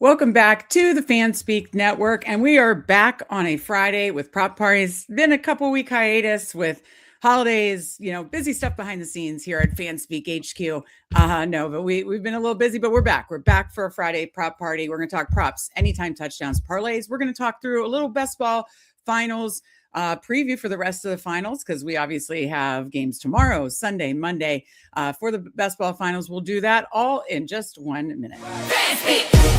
Welcome back to the Fanspeak Network, and we are back on a Friday with prop parties. Been a couple week hiatus with holidays, busy stuff behind the scenes here at Fanspeak HQ. No, but we've been a little busy, but we're back. We're back for a Friday prop party. We're going to talk props, anytime touchdowns, parlays. We're going to talk through a little best ball finals preview for the rest of the finals, because we obviously have games tomorrow, Sunday, Monday for the best ball finals. We'll do that all in just 1 minute.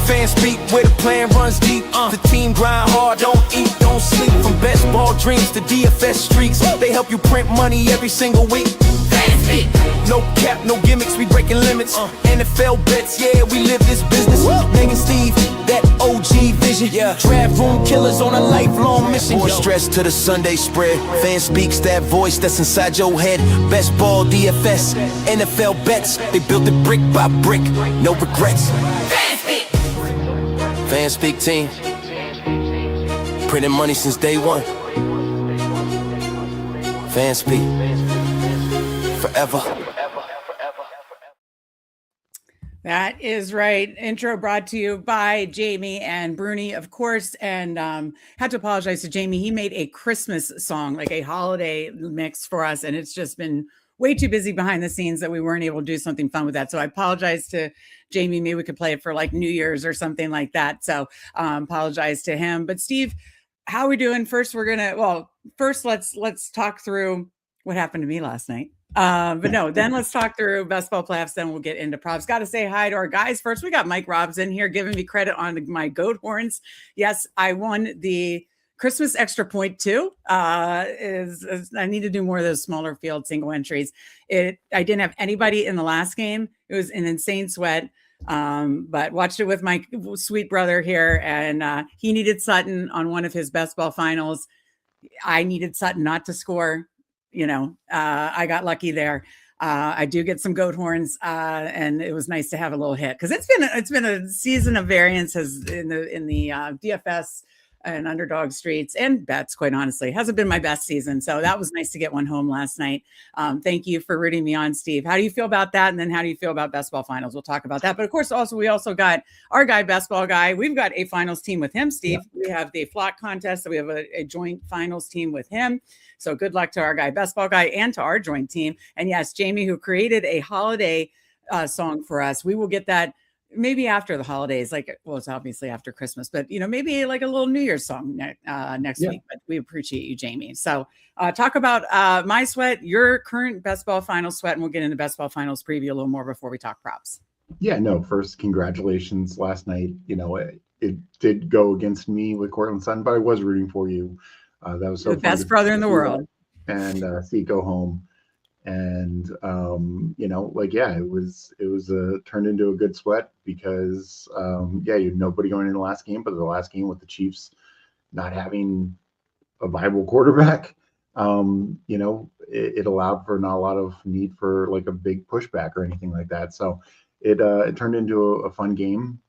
Fanspeak, where the plan runs deep. The team grind hard, don't eat, don't sleep. From best ball dreams to DFS streaks, they help you print money every single week. Fanspeak. No cap, no gimmicks, we breaking limits. NFL bets, yeah, we live this business. Meg and Steve, that OG vision. Draft room killers on a lifelong mission. More stress to the Sunday spread. Fanspeak's that voice that's inside your head. Best ball, DFS, NFL bets. They built it brick by brick, no regrets. Fanspeak team, printing money since day one. Fanspeak, forever. That is right. Intro brought to you by Jamie and Bruni, of course. And had to apologize to Jamie. He made a Christmas song, like a holiday mix for us, and it's just been way too busy behind the scenes that we weren't able to do something fun with that. So I apologize to Jamie. Maybe we could play it for like New Year's or something like that. So apologize to him. But Steve, how are we doing? First, let's talk through what happened to me last night. Then let's talk through best ball playoffs. Then we'll get into props. Got to say hi to our guys first. We got Mike Robson here giving me credit on my goat horns. Yes, I won the Christmas extra point too. Is I need to do more of those smaller field single entries. I didn't have anybody in the last game. It was an insane sweat. But watched it with my sweet brother here, and he needed Sutton on one of his best ball finals. I needed Sutton not to score. I got lucky there. I do get some goat horns, and it was nice to have a little hit, because it's been a season of variances in the DFS and underdog streets and bets. Quite honestly, hasn't been my best season, so that was nice to get one home last night. Thank you for rooting me on, Steve. How do you feel about that? And then how do you feel about best ball finals? We'll talk about that. But of course, we also got our guy, best ball guy. We've got a finals team with him, Steve. Yeah. We have the flock contest, so we have a joint finals team with him. So good luck to our guy, best ball guy, and to our joint team. And yes, Jamie, who created a holiday song for us. We will get that maybe after the holidays, it's obviously after Christmas, but maybe like a little New Year's song next week. But we appreciate you, Jamie. So talk about my sweat, your current best ball finals sweat, and we'll get into best ball finals preview a little more before we talk props. Yeah, no, first, congratulations last night. It did go against me with Cortland Sutton, but I was rooting for you. That was so the best brother in the world. And see it go home. And it was turned into a good sweat, because you had nobody going in the last game, but the last game with the Chiefs not having a viable quarterback, it allowed for not a lot of need for like a big pushback or anything like that. So it turned into a fun game,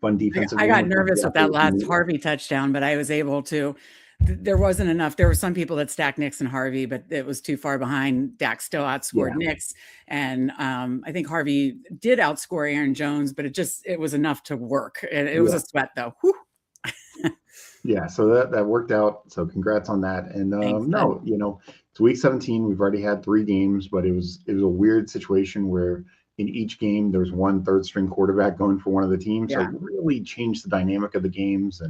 fun defensive. I got nervous with that last Harvey touchdown, but I was able to. There wasn't enough. There were some people that stacked Nix and Harvey, but it was too far behind. Dak still outscored Nix. And I think Harvey did outscore Aaron Jones, but it was enough to work. It was a sweat, though. Yeah, so that worked out. So congrats on that. And thanks, it's week 17. We've already had 3 games, but it was a weird situation where in each game there's one third string quarterback going for one of the teams. Yeah. So it really changed the dynamic of the games.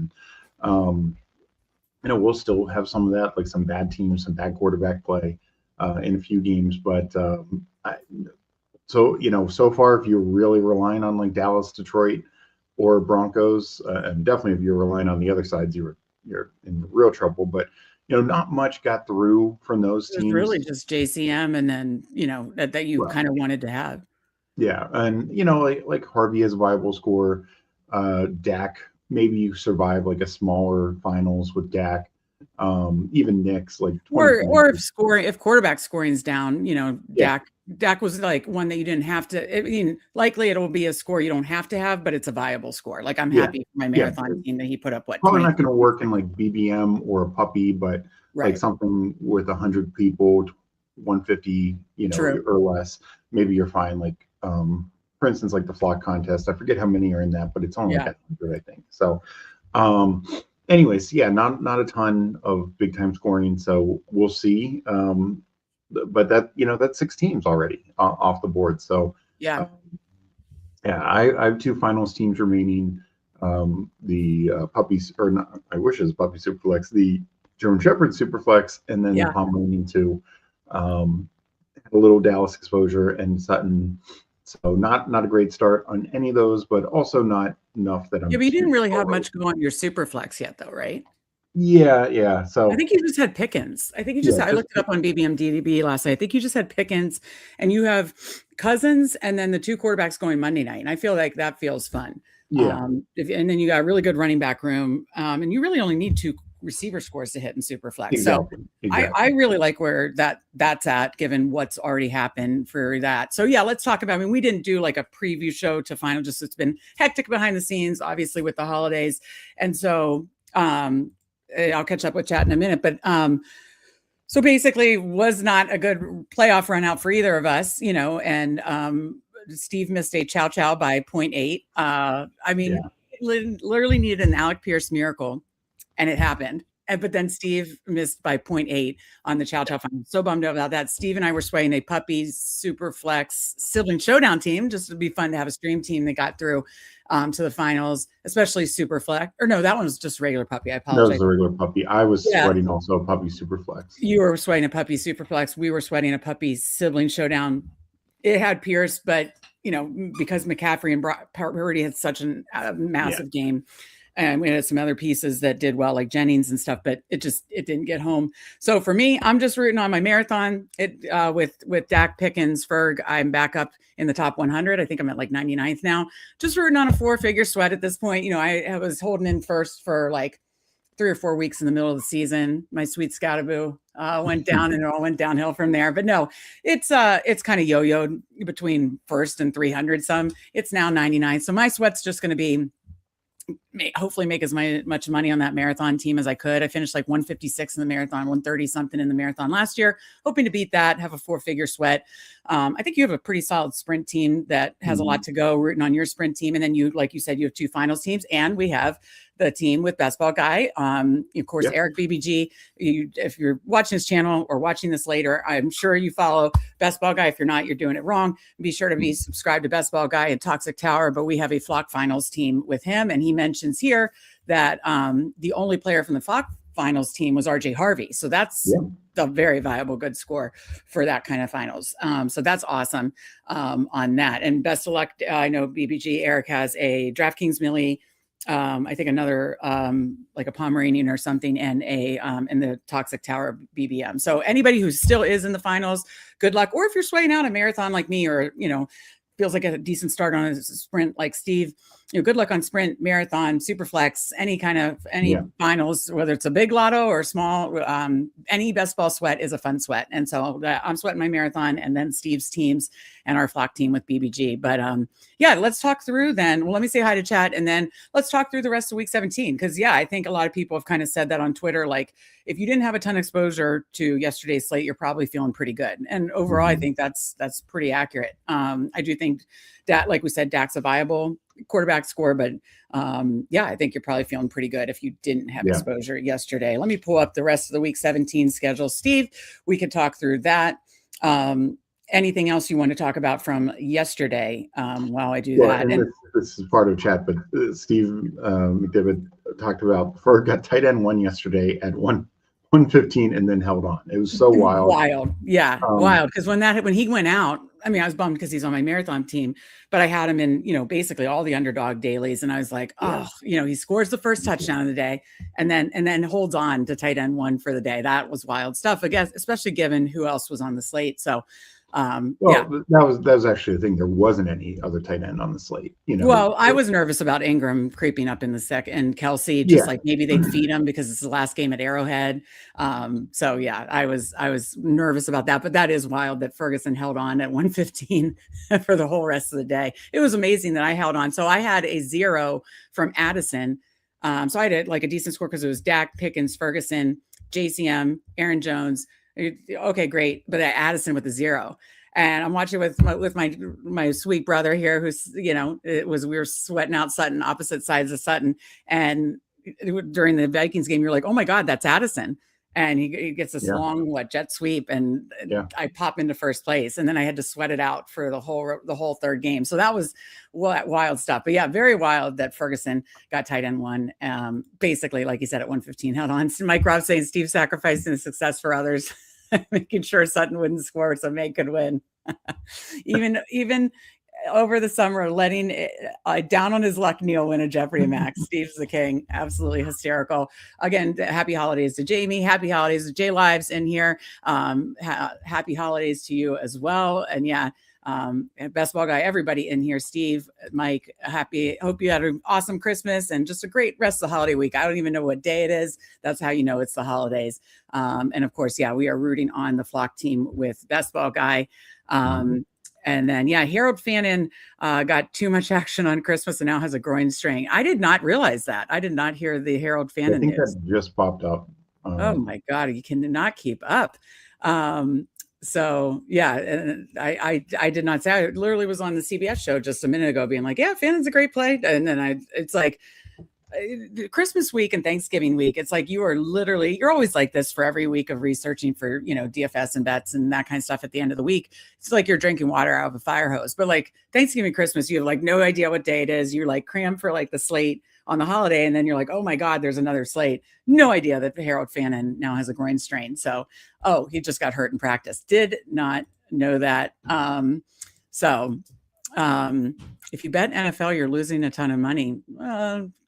And we'll still have some of that, like some bad teams, some bad quarterback play in a few games. But so far, if you're really relying on like Dallas, Detroit, or Broncos, and definitely if you're relying on the other sides, you're in real trouble. But not much got through from those teams. It's really just JCM, and then that you kind of wanted to have. Yeah, and like Harvey has a viable score. Dak. Maybe you survive like a smaller finals with Dak, even Knicks, like or if quarterback scoring's down, Dak was like one that you didn't have to. I mean, likely it'll be a score you don't have to have, but it's a viable score. Like I'm happy for my marathon team that he put up. Probably 20. Not going to work in like BBM or a puppy, but like something with 100 people, 150, or less. Maybe you're fine. Like for instance, like the flock contest. I forget how many are in that, but it's only like 100, I think. So, anyways, yeah, not a ton of big time scoring. So we'll see. But that, that's 6 teams already off the board. So Yeah. Yeah, I have 2 finals teams remaining. The puppies, or not, I wish it was puppy superflex, the German Shepherd superflex, and then the Pomeranian 2. Had a little Dallas exposure and Sutton, so not a great start on any of those, but also not enough that I'm. Yeah, but you didn't really have much go on your superflex yet, though, right? Yeah. So I think you just had Pickens. I think you just. I looked it up on BBMDB last night. I think you just had Pickens, and you have Cousins, and then the 2 quarterbacks going Monday night. And I feel like that feels fun. Yeah. And then you got a really good running back room, and you really only need 2 receiver scores to hit in superflex. Exactly. I really like where that's at, given what's already happened for that. So yeah, let's talk about. I mean, we didn't do like a preview show to final. Just it's been hectic behind the scenes, obviously with the holidays, and so. I'll catch up with chat in a minute, but so basically was not a good playoff run out for either of us, and Steve missed a chow by 0.8. I mean, literally needed an Alec Pierce miracle, and it happened. But then Steve missed by 0.8 on the chow final. So bummed about that. Steve and I were swaying a puppy super flex sibling showdown team, just to be fun to have a stream team that got through to the finals, especially super flex. Or no, that one was just regular puppy. I apologize. That was a regular puppy. I was sweating also a puppy super flex. You were sweating a puppy super flex. We were sweating a puppy sibling showdown. It had Pierce, but because McCaffrey and Purdy had such a massive game. And we had some other pieces that did well, like Jennings and stuff, but it didn't get home. So for me, I'm just rooting on my marathon. With Dak, Pickens, Ferg, I'm back up in the top 100. I think I'm at like 99th now. Just rooting on a 4-figure sweat at this point. I was holding in first for like 3 or 4 weeks in the middle of the season. My sweet Scotaboo went down, and it all went downhill from there. But no, it's kind of yo-yoed between first and 300 some. It's now 99. So my sweat's just going to be hopefully make as much money on that marathon team as I could. I finished like 156 in the marathon, 130 something in the marathon last year, hoping to beat that, have a 4-figure sweat. I think you have a pretty solid sprint team that has a lot to go, rooting on your sprint team. And then you, like you said, you have 2 finals teams, and we have the team with Best Ball Guy. Of course, Eric BBG, if you're watching this channel or watching this later, I'm sure you follow Best Ball Guy. If you're not, you're doing it wrong. Be sure to be subscribed to Best Ball Guy and Toxic Tower, but we have a flock finals team with him. And he mentions here that the only player from the flock finals team was RJ Harvey. So that's a very viable, good score for that kind of finals. So that's awesome on that. And best of luck. I know BBG Eric has a DraftKings Millie, I think another like a Pomeranian or something, and a in the Toxic Tower BBM. So anybody who still is in the finals, good luck. Or if you're swaying out a marathon like me, or feels like a decent start on a sprint like Steve, good luck on sprint, marathon, superflex, any finals, whether it's a big lotto or small, any best ball sweat is a fun sweat. And so I'm sweating my marathon, and then Steve's teams and our flock team with BBG. But let's talk through then. Well, let me say hi to chat, and then let's talk through the rest of week 17. Cause I think a lot of people have kind of said that on Twitter, like if you didn't have a ton of exposure to yesterday's slate, you're probably feeling pretty good. And overall, I think that's pretty accurate. I do think that, like we said, Dak's a viable quarterback score, but I think you're probably feeling pretty good if you didn't have exposure yesterday. Let me pull up the rest of the week 17 schedule. Steve, we could talk through that. Anything else you want to talk about from yesterday while I do that? And this is part of chat, but Steve McDivitt talked about Ferg got tight end 1 yesterday at 115 and then held on. It was so wild. Wild. Because when he went out, I mean, I was bummed because he's on my marathon team, but I had him in, basically all the underdog dailies. And I was like, he scores the first touchdown of the day and then holds on to tight end 1 for the day. That was wild stuff, I guess, especially given who else was on the slate. So that was actually the thing. There wasn't any other tight end on the slate. Well, I was nervous about Ingram creeping up in the second, and Kelsey, like maybe they'd feed him because it's the last game at Arrowhead. I was nervous about that, but that is wild that Ferguson held on at 115 for the whole rest of the day. It was amazing that I held on. So I had a 0 from Addison. So I had like a decent score because it was Dak, Pickens, Ferguson, JCM, Aaron Jones. Okay, great. But Addison with a 0. and I'm watching with my sweet brother here, who's, we were sweating out Sutton, opposite sides of Sutton, and during the Vikings game, you're like, oh my God, that's Addison. And he gets this long jet sweep, and I pop into first place, and then I had to sweat it out for the whole third game. So that was wild stuff. But yeah, very wild that Ferguson got tight end one. Basically, like you said, at 115 held on. Mike Robb saying Steve sacrificing the success for others, making sure Sutton wouldn't score so May could win. even over the summer, letting down on his luck, Neil win a Jeopardy Max. Steve's the king. Absolutely hysterical. Again, happy holidays to Jamie. Happy holidays to J Lives in here. Happy holidays to you as well. And best ball guy, everybody in here. Steve, Mike, hope you had an awesome Christmas and just a great rest of the holiday week. I don't even know what day it is. That's how you know it's the holidays. And of course, we are rooting on the Flock team with best ball guy. And then, Harold Fannin got too much action on Christmas and now has a groin strain. I did not realize that. I did not hear the Harold Fannin news. I think that just popped up. Oh my God, you cannot keep up. So and I did not say. I literally was on the CBS show just a minute ago, being like, Fannon's a great play, and then it's like Christmas week and Thanksgiving week. It's like you're always like this for every week of researching for DFS and bets and that kind of stuff. At the end of the week, it's like you're drinking water out of a fire hose. But like Thanksgiving, Christmas, you have like no idea what day it is. You're like crammed for like the slate on the holiday, and then you're like, oh my God, there's another slate. No idea that Harold Fannin now has a groin strain. So he just got hurt in practice. Did not know that. If you bet NFL, you're losing a ton of money.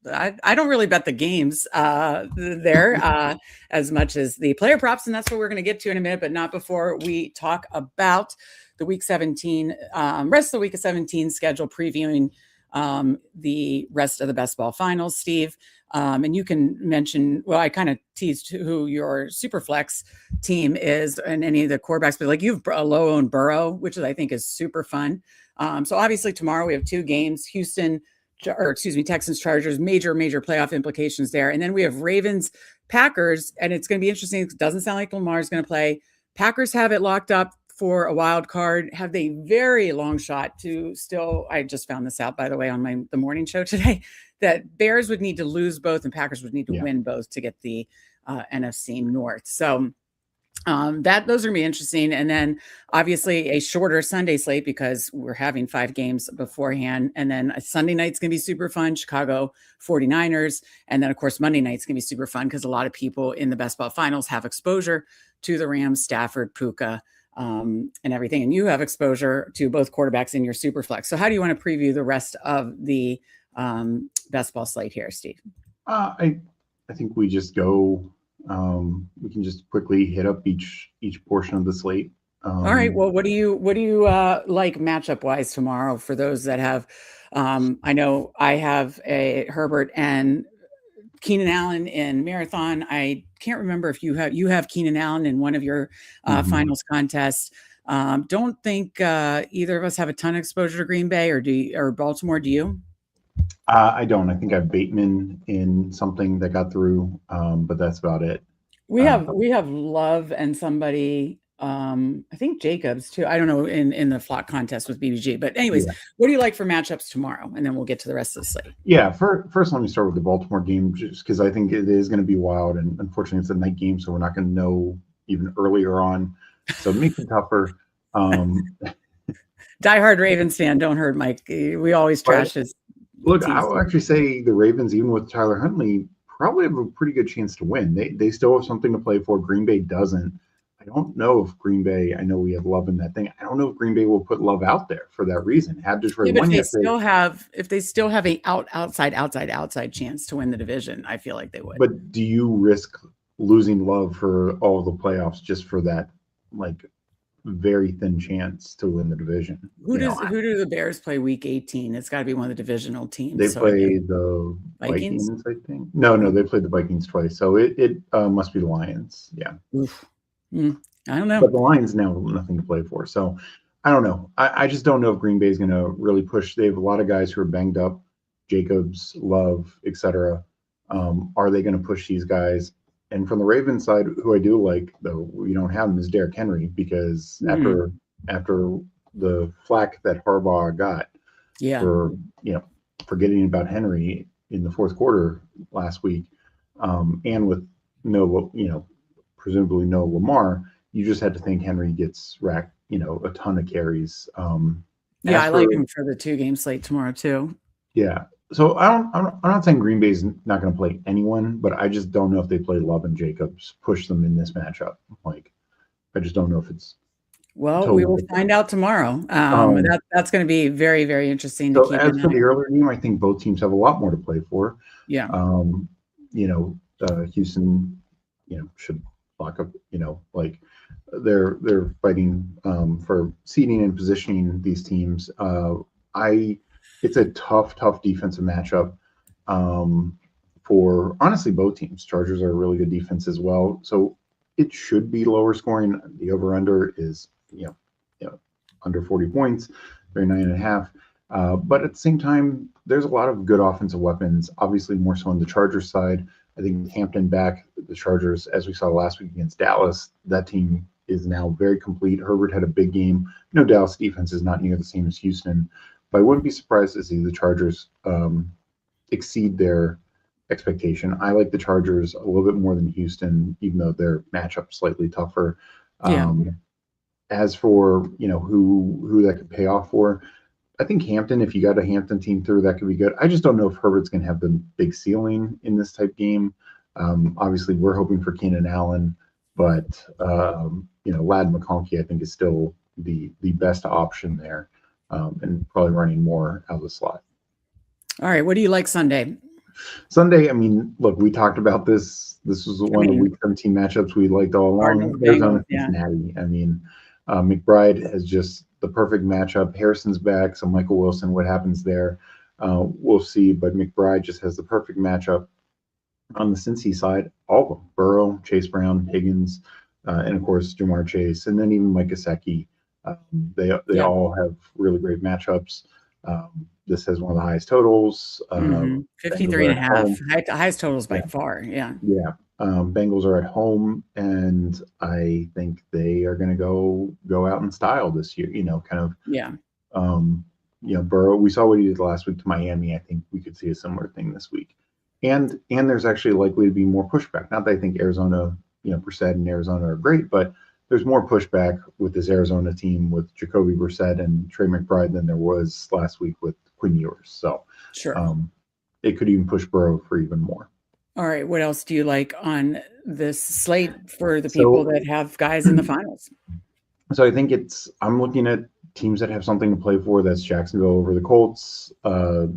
I don't really bet the games there as much as the player props, and that's what we're going to get to in a minute, but not before we talk about the Week 17, rest of the Week of 17 schedule, previewing the rest of the best ball finals, Steve. And you can mention, I kind of teased who your super flex team is and any of the quarterbacks, but like you've low owned Burrow, which I think is super fun. So obviously tomorrow we have two games, Texans, Chargers, major playoff implications there. And then we have Ravens, Packers, and it's going to be interesting. It doesn't sound like Lamar's going to play. Packers have it locked up for a wild card, have a very long shot to still, I just found this out, by the way, on the morning show today, that Bears would need to lose both and Packers would need to win both to get the NFC North. So those are going to be interesting. And then obviously a shorter Sunday slate because we're having 5 games beforehand. And then a Sunday night's going to be super fun, Chicago 49ers. And then of course, Monday night's going to be super fun because a lot of people in the best ball finals have exposure to the Rams, Stafford, Puka, and everything. And you have exposure to both quarterbacks in your super flex. So how do you want to preview the rest of the best ball slate here, Steve? I think we just go, we can just quickly hit up each portion of the slate. All right. Well, what do you like matchup wise tomorrow for those that have, I know I have a Herbert and Keenan Allen in marathon. I can't remember if you have Keenan Allen in one of your finals contests. Don't think either of us have a ton of exposure to Green Bay or Baltimore. Do you? I don't. I think I have Bateman in something that got through, but that's about it. We have Love and somebody. I think Jacobs too. I don't know in the flock contest with BBG. But anyways, what do you like for matchups tomorrow? And then we'll get to the rest of the slate. Yeah, first let me start with the Baltimore game, just because I think it is going to be wild, and unfortunately it's a night game, so we're not going to know even earlier on. So it makes it tougher. Diehard Ravens fan, don't hurt Mike. We always trash his. Look, I will actually say the Ravens, even with Tyler Huntley, probably have a pretty good chance to win. They still have something to play for. Green Bay doesn't. I don't know if Green Bay, I know we have Love in that thing. I don't know if Green Bay will put Love out there for that reason. Have Detroit won yet? If they still have a outside chance to win the division, I feel like they would. But do you risk losing Love for all the playoffs just for that, like, very thin chance to win the division? Who do the Bears play week 18? It's got to be one of the divisional teams. They play the Vikings, I think. No, they played the Vikings twice. So it must be the Lions. Yeah. I don't know. But the Lions now have nothing to play for. So I don't know. I just don't know if Green Bay is going to really push. They have a lot of guys who are banged up, Jacobs, Love, etc. Are they going to push these guys? And from the Ravens side, who I do like, though we don't have him, is Derrick Henry, because after after the flack that Harbaugh got for forgetting about Henry in the fourth quarter last week, and with presumably no Lamar, you just had to think Henry gets racked, a ton of carries. I like him for the 2-game slate tomorrow too. Yeah. So I'm not saying Green Bay's not going to play anyone, but I just don't know if they play Love and Jacobs, push them in this matchup. Like, I just don't know if it's. Well, totally we will find out tomorrow. That's going to be very, very interesting to keep. As for the earlier game, I think both teams have a lot more to play for. Yeah. Houston, should lock up. Like they're fighting for seeding and positioning these teams. It's a tough defensive matchup for honestly both teams. Chargers are a really good defense as well, so it should be lower scoring. The over/under is under 40 points, 39.5. But at the same time, there's a lot of good offensive weapons. Obviously, more so on the Chargers side. I think Hampton back the Chargers, as we saw last week against Dallas. That team is now very complete. Herbert had a big game. Dallas defense is not near the same as Houston. But I wouldn't be surprised to see the Chargers exceed their expectation. I like the Chargers a little bit more than Houston, even though their matchup slightly tougher. As for who that could pay off for, I think Hampton. If you got a Hampton team through, that could be good. I just don't know if Herbert's going to have the big ceiling in this type game. Obviously, we're hoping for Keenan Allen, but Lad McConkey, I think, is still the best option there. And probably running more out of the slot. All right. What do you like Sunday? Sunday, I mean, look, we talked about this. This was one of the Week 17 matchups we liked all along. Arizona, Cincinnati. I mean, McBride has just the perfect matchup. Harrison's back, so Michael Wilson, what happens there? We'll see. But McBride just has the perfect matchup on the Cincy side. All of them: Burrow, Chase Brown, Higgins, and of course Jamar Chase, and then even Mike Gesicki. They all have really great matchups. This has one of the highest totals. 53.5. Highest totals by far. Yeah. Yeah. Bengals are at home, and I think they are going to go out in style this year. Burrow. We saw what he did last week to Miami. I think we could see a similar thing this week. And there's actually likely to be more pushback. Not that I think Arizona, Brissett and Arizona are great, but there's more pushback with this Arizona team with Jacoby Brissett and Trey McBride than there was last week with Quinn Ewers. So sure, it could even push Burrow for even more. All right. What else do you like on this slate for the people that have guys in the finals? So I think I'm looking at teams that have something to play for. That's Jacksonville over the Colts. They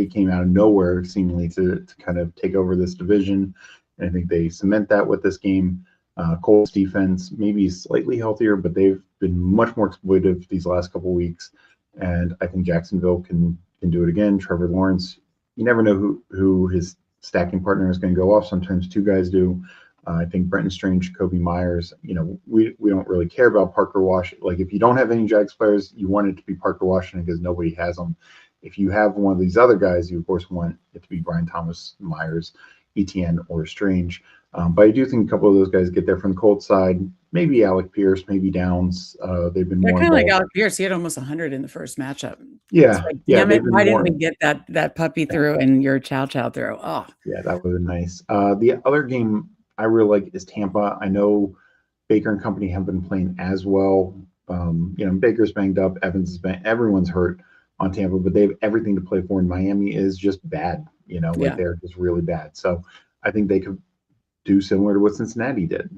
came out of nowhere seemingly to kind of take over this division. And I think they cement that with this game. Colts defense maybe slightly healthier, but they've been much more exploitive these last couple of weeks. And I think Jacksonville can do it again. Trevor Lawrence, you never know who his stacking partner is going to go off. Sometimes two guys do. I think Brenton Strange, Kobe Myers, we don't really care about Parker Washington. Like, if you don't have any Jags players, you want it to be Parker Washington because nobody has them. If you have one of these other guys, you of course want it to be Brian Thomas, Myers, Etienne, or Strange. But I do think a couple of those guys get there from the Colts side. Maybe Alec Pierce, maybe Downs. They've been more kind of like Alec Pierce. He had almost 100 in the first matchup. Yeah, damn it! Why didn't we get that puppy through and your chow through? Oh, yeah, that would have been nice. The other game I really like is Tampa. I know Baker and company have been playing as well. Baker's banged up, Evans is banged. Everyone's hurt on Tampa, but they have everything to play for. And Miami is just bad. They're just really bad. So I think they could do similar to what Cincinnati did.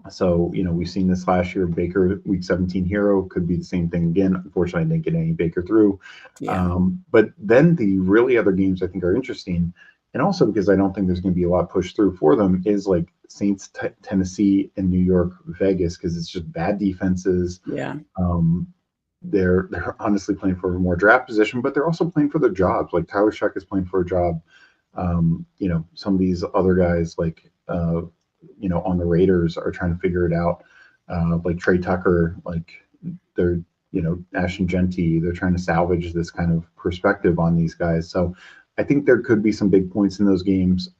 So, we've seen this last year. Baker, Week 17 hero, could be the same thing again. Unfortunately, I didn't get any Baker through. But then the really other games I think are interesting. And also because I don't think there's going to be a lot pushed through for them is like Saints, Tennessee, and New York, Vegas, because it's just bad defenses. Yeah. They're honestly playing for more draft position, but they're also playing for their jobs. Like Tyler Shuck is playing for a job. Some of these other guys like on the Raiders are trying to figure it out. Like Trey Tucker, like they're Ashton Genty, they're trying to salvage this kind of perspective on these guys. So I think there could be some big points in those games.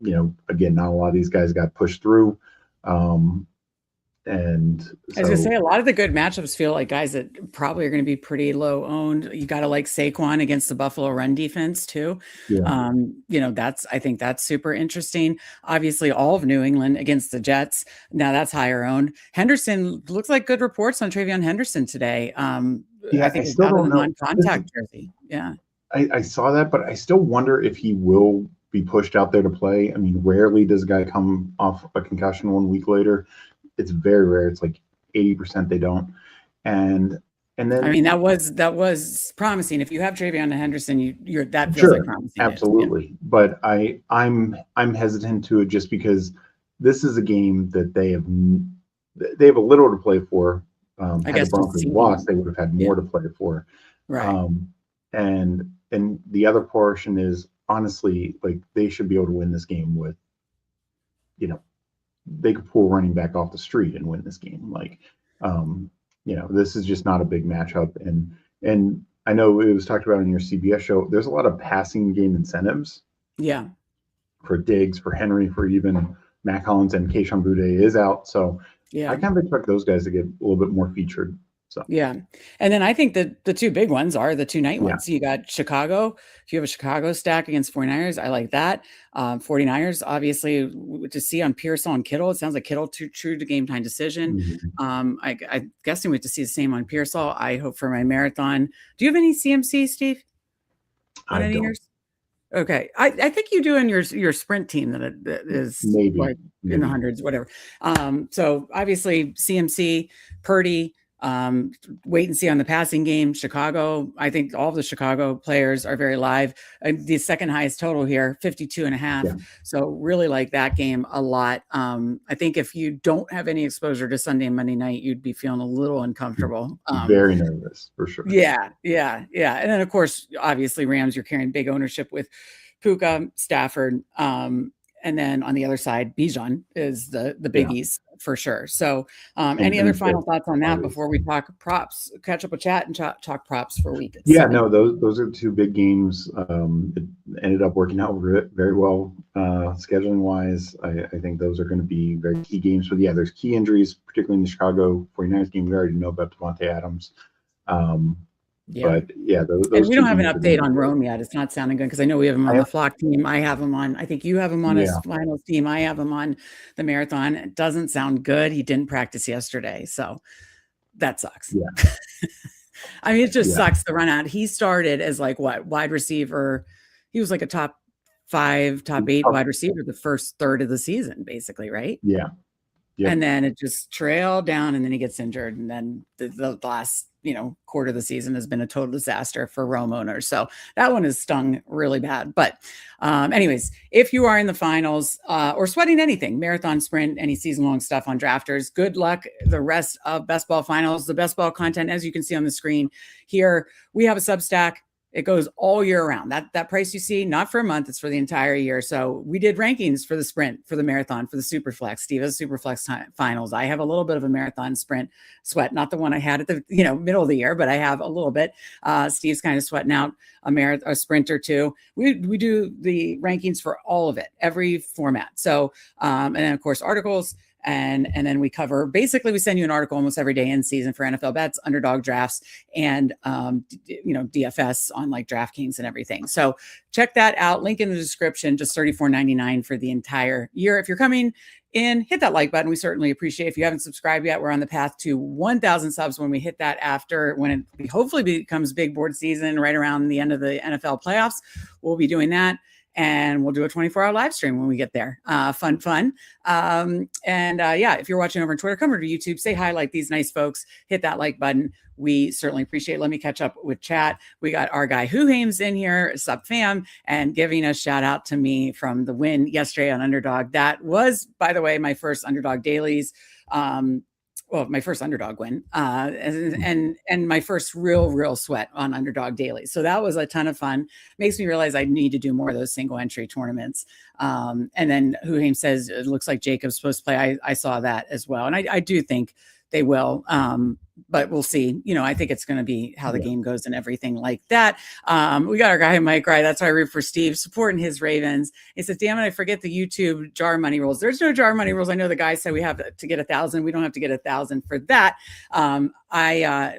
Again, not a lot of these guys got pushed through. And I was gonna say a lot of the good matchups feel like guys that probably are going to be pretty low owned. You got to like Saquon against the Buffalo run defense too. yeah, I think that's super interesting. Obviously, all of New England against the Jets. Now that's higher owned. Henderson looks like good reports on Travion Henderson today. I think I it's still out of don't the know. non-contact jersey. Yeah. I saw that, but I still wonder if he will be pushed out there to play. I mean, rarely does a guy come off a concussion 1 week later. It's very rare. It's like 80% they don't. And then I mean, that was promising. If you have Travion Henderson, you're that feels like sure, promising. absolutely. Yeah. But I'm hesitant to it just because this is a game that they have a little to play for. I Had guess the Broncos lost, they would have had more to play for. Right. And the other portion is honestly, like, they should be able to win this game with, they could pull running back off the street and win this game. Like, this is just not a big matchup. And I know it was talked about on your CBS show. There's a lot of passing game incentives. Yeah. For Diggs, for Henry, for even Mac Hollins, and Kayshon Boutte is out. So Yeah. I kind of expect those guys to get a little bit more featured. So yeah. And then I think that the two big ones are the 2 night ones. You got Chicago. If you have a Chicago stack against 49ers, I like that. 49ers, obviously, to see on Pearsall and Kittle, it sounds like Kittle too true to game time decision. I'm guessing we have to see the same on Pearsall. I hope for my marathon. Do you have any CMC, Steve? On any yours? Okay. I think you do in your sprint team that is maybe in the hundreds, whatever. So obviously CMC, Purdy, wait and see on the passing game. Chicago, I think all of the Chicago players are very live. The second highest total here, 52.5. Yeah. So really like that game a lot. I think if you don't have any exposure to Sunday and Monday night, you'd be feeling a little uncomfortable. Very nervous for sure. Yeah. And then of course, obviously Rams, you're carrying big ownership with Puka, Stafford, and then on the other side, Bijan is the biggies for sure. So any other final thoughts on that before we talk props, catch up with chat and talk props for a week? No, those are two big games. It ended up working out very well scheduling wise. I think those are going to be very key games. But there's key injuries, particularly in the Chicago 49ers game. We already know about Devontae Adams. But those and we don't have an update on Rome yet. It's not sounding good because I know we have him on the flock team. I have him on. I think you have him on his finals team. I have him on the marathon. It doesn't sound good. He didn't practice yesterday, so that sucks. Yeah. I mean, it just sucks the run out. He started as like wide receiver. He was like a top 5, top 8 wide receiver the first third of the season, basically, right? Yeah. And then it just trailed down, and then he gets injured, and then the last quarter of the season has been a total disaster for Rome owners. So that one has stung really bad. But anyways, if you are in the finals or sweating anything, marathon, sprint, any season-long stuff on Drafters, good luck the rest of Best Ball finals. The Best Ball content, as you can see on the screen here, we have a Substack. It goes all year round. That price you see, not for a month, it's for the entire year. So we did rankings for the sprint, for the marathon, for the Superflex. Steve has Superflex finals. I have a little bit of a marathon sprint sweat, not the one I had at the middle of the year, but I have a little bit. Steve's kind of sweating out a sprint or two. We do the rankings for all of it, every format. So and then of course articles. And then we cover, basically we send you an article almost every day in season for NFL bets, underdog drafts, and DFS on like DraftKings and everything. So check that out. Link in the description, just $34.99 for the entire year. If you're coming in, hit that like button. We certainly appreciate it. If you haven't subscribed yet, we're on the path to 1,000 subs when we hit that when it hopefully becomes big board season right around the end of the NFL playoffs. We'll be doing that. And we'll do a 24-hour live stream when we get there. Fun. If you're watching over on Twitter, come over to YouTube, say hi like these nice folks, hit that like button. We certainly appreciate it. Let me catch up with chat. We got our guy Huhames in here, sup fam, and giving a shout out to me from the win yesterday on Underdog. That was, by the way, my first Underdog dailies. My first underdog win, and my first real sweat on Underdog Daily. So that was a ton of fun. Makes me realize I need to do more of those single entry tournaments. And then Huhaim says it looks like Jacob's supposed to play. I saw that as well, and I do think they will. but we'll see. I think it's going to be how the game goes and everything like that. We got our guy, Mike, right? That's why I root for Steve, supporting his Ravens. He says, damn it, I forget the YouTube jar money rules. There's no jar money rules. I know the guy said we have to get 1,000. We don't have to get 1,000 for that.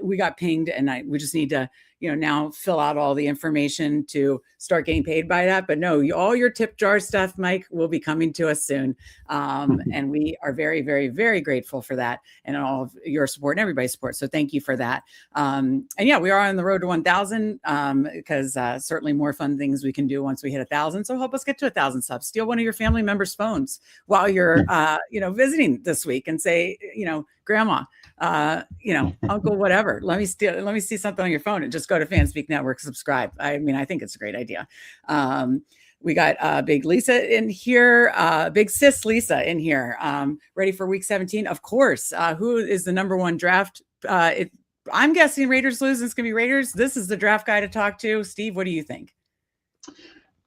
We got pinged, and we just need to, now fill out all the information to start getting paid by that. But no, all your tip jar stuff, Mike, will be coming to us soon. And we are very, very, very grateful for that and all of your support and everybody's support. So thank you for that. And yeah, we are on the road to 1,000 because certainly more fun things we can do once we hit 1,000. So help us get to 1,000 subs. Steal one of your family members' phones while you're, visiting this week and say, grandma, uncle, whatever. Let me see something on your phone and just go to Fanspeak Network, subscribe. I think it's a great idea. We got Big Lisa in here, Big Sis Lisa in here, ready for week 17. Of course, who is the number one draft? I'm guessing Raiders lose. It's going to be Raiders. This is the draft guy to talk to. Steve, what do you think?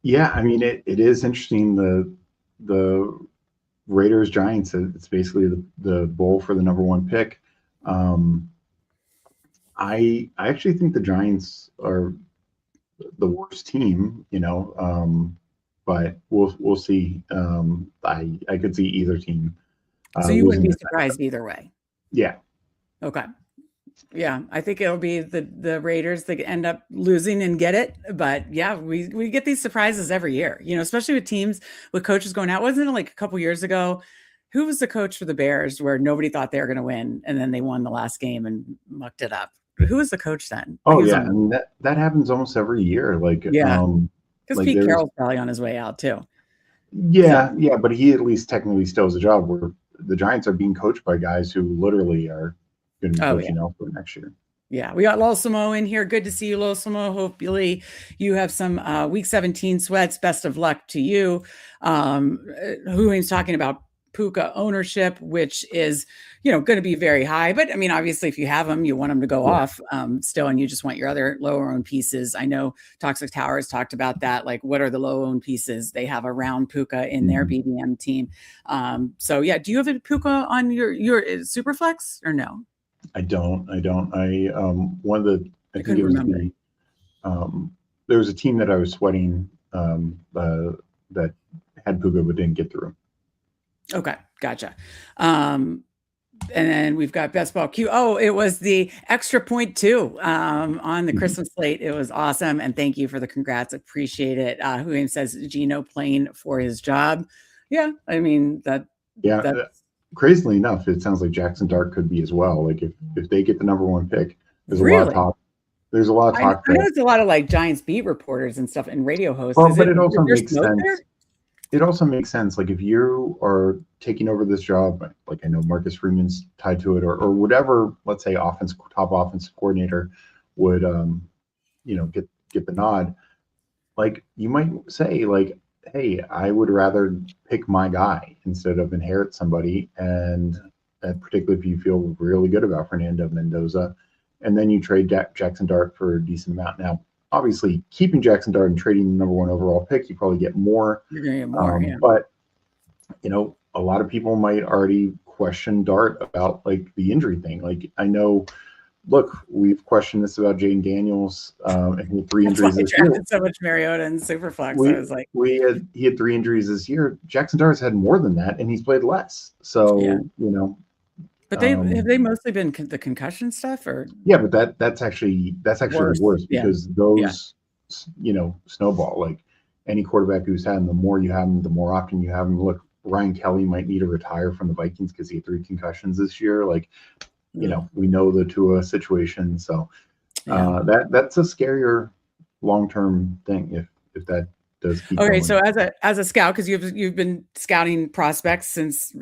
Yeah, it is interesting. The Raiders Giants, it's basically the bowl for the number one pick. I actually think the Giants are the worst team, but we'll see. I could see either team. So you wouldn't be surprised either way. Yeah. Okay. Yeah, I think it'll be the Raiders that end up losing and get it. But yeah, we get these surprises every year, especially with teams with coaches going out. Wasn't it like a couple years ago? Who was the coach for the Bears where nobody thought they were going to win, and then they won the last game and mucked it up? Who was the coach then? Oh yeah, that happens almost every year. Because Pete Carroll's probably on his way out too. Yeah, yeah, but he at least technically still has a job. Where the Giants are being coached by guys who literally are going to be coaching elsewhere next year. Yeah, we got Losimo in here. Good to see you, Losimo. Hopefully you have some week 17 sweats. Best of luck to you. Who's talking about Puka ownership, which is, going to be very high. But obviously if you have them, you want them to go off still, and you just want your other lower owned pieces. I know Toxic Towers talked about that. Like, what are the low owned pieces they have around Puka in their BBM team? So yeah, do you have a Puka on your Superflex or no? I don't. One of the, I think it was there was a team that I was sweating that had Puka but didn't get through. Okay, gotcha. And then we've got Best Ball Q. Oh, it was the extra point too on the Christmas slate. It was awesome, and thank you for the congrats. Appreciate it. Who says Gino playing for his job? Yeah, crazily enough, it sounds like Jackson Dart could be as well. Like if they get the number one pick, there's a lot of talk. There's a lot of talk. I know it's a lot of like Giants beat reporters and stuff and radio hosts. But it also makes sense. It also makes sense. Like if you are taking over this job, like I know Marcus Freeman's tied to it, or whatever, let's say top offensive coordinator would, get the nod. Like you might say like, hey, I would rather pick my guy instead of inherit somebody. And particularly if you feel really good about Fernando Mendoza, and then you trade Jackson Dart for a decent amount. Now, obviously, keeping Jackson Dart and trading the number one overall pick, you probably get more. You're going to get more, yeah. But, a lot of people might already question Dart about, like, the injury thing. Like, I know, look, we've questioned this about Jaden Daniels, and he had 3 injuries this year. So much Mariota and Superflex. I was like, he had 3 injuries this year. Jackson Dart's had more than that, and he's played less. So, But have they mostly been the concussion stuff, or? Yeah, but that's actually the worst because those snowball. Like any quarterback who's had them, the more you have them, the more often you have them. Look, Ryan Kelly might need to retire from the Vikings because he had 3 concussions this year. Like, we know the Tua situation, so that's a scarier long-term thing if that does keep going. So as a scout, because you've been scouting prospects since,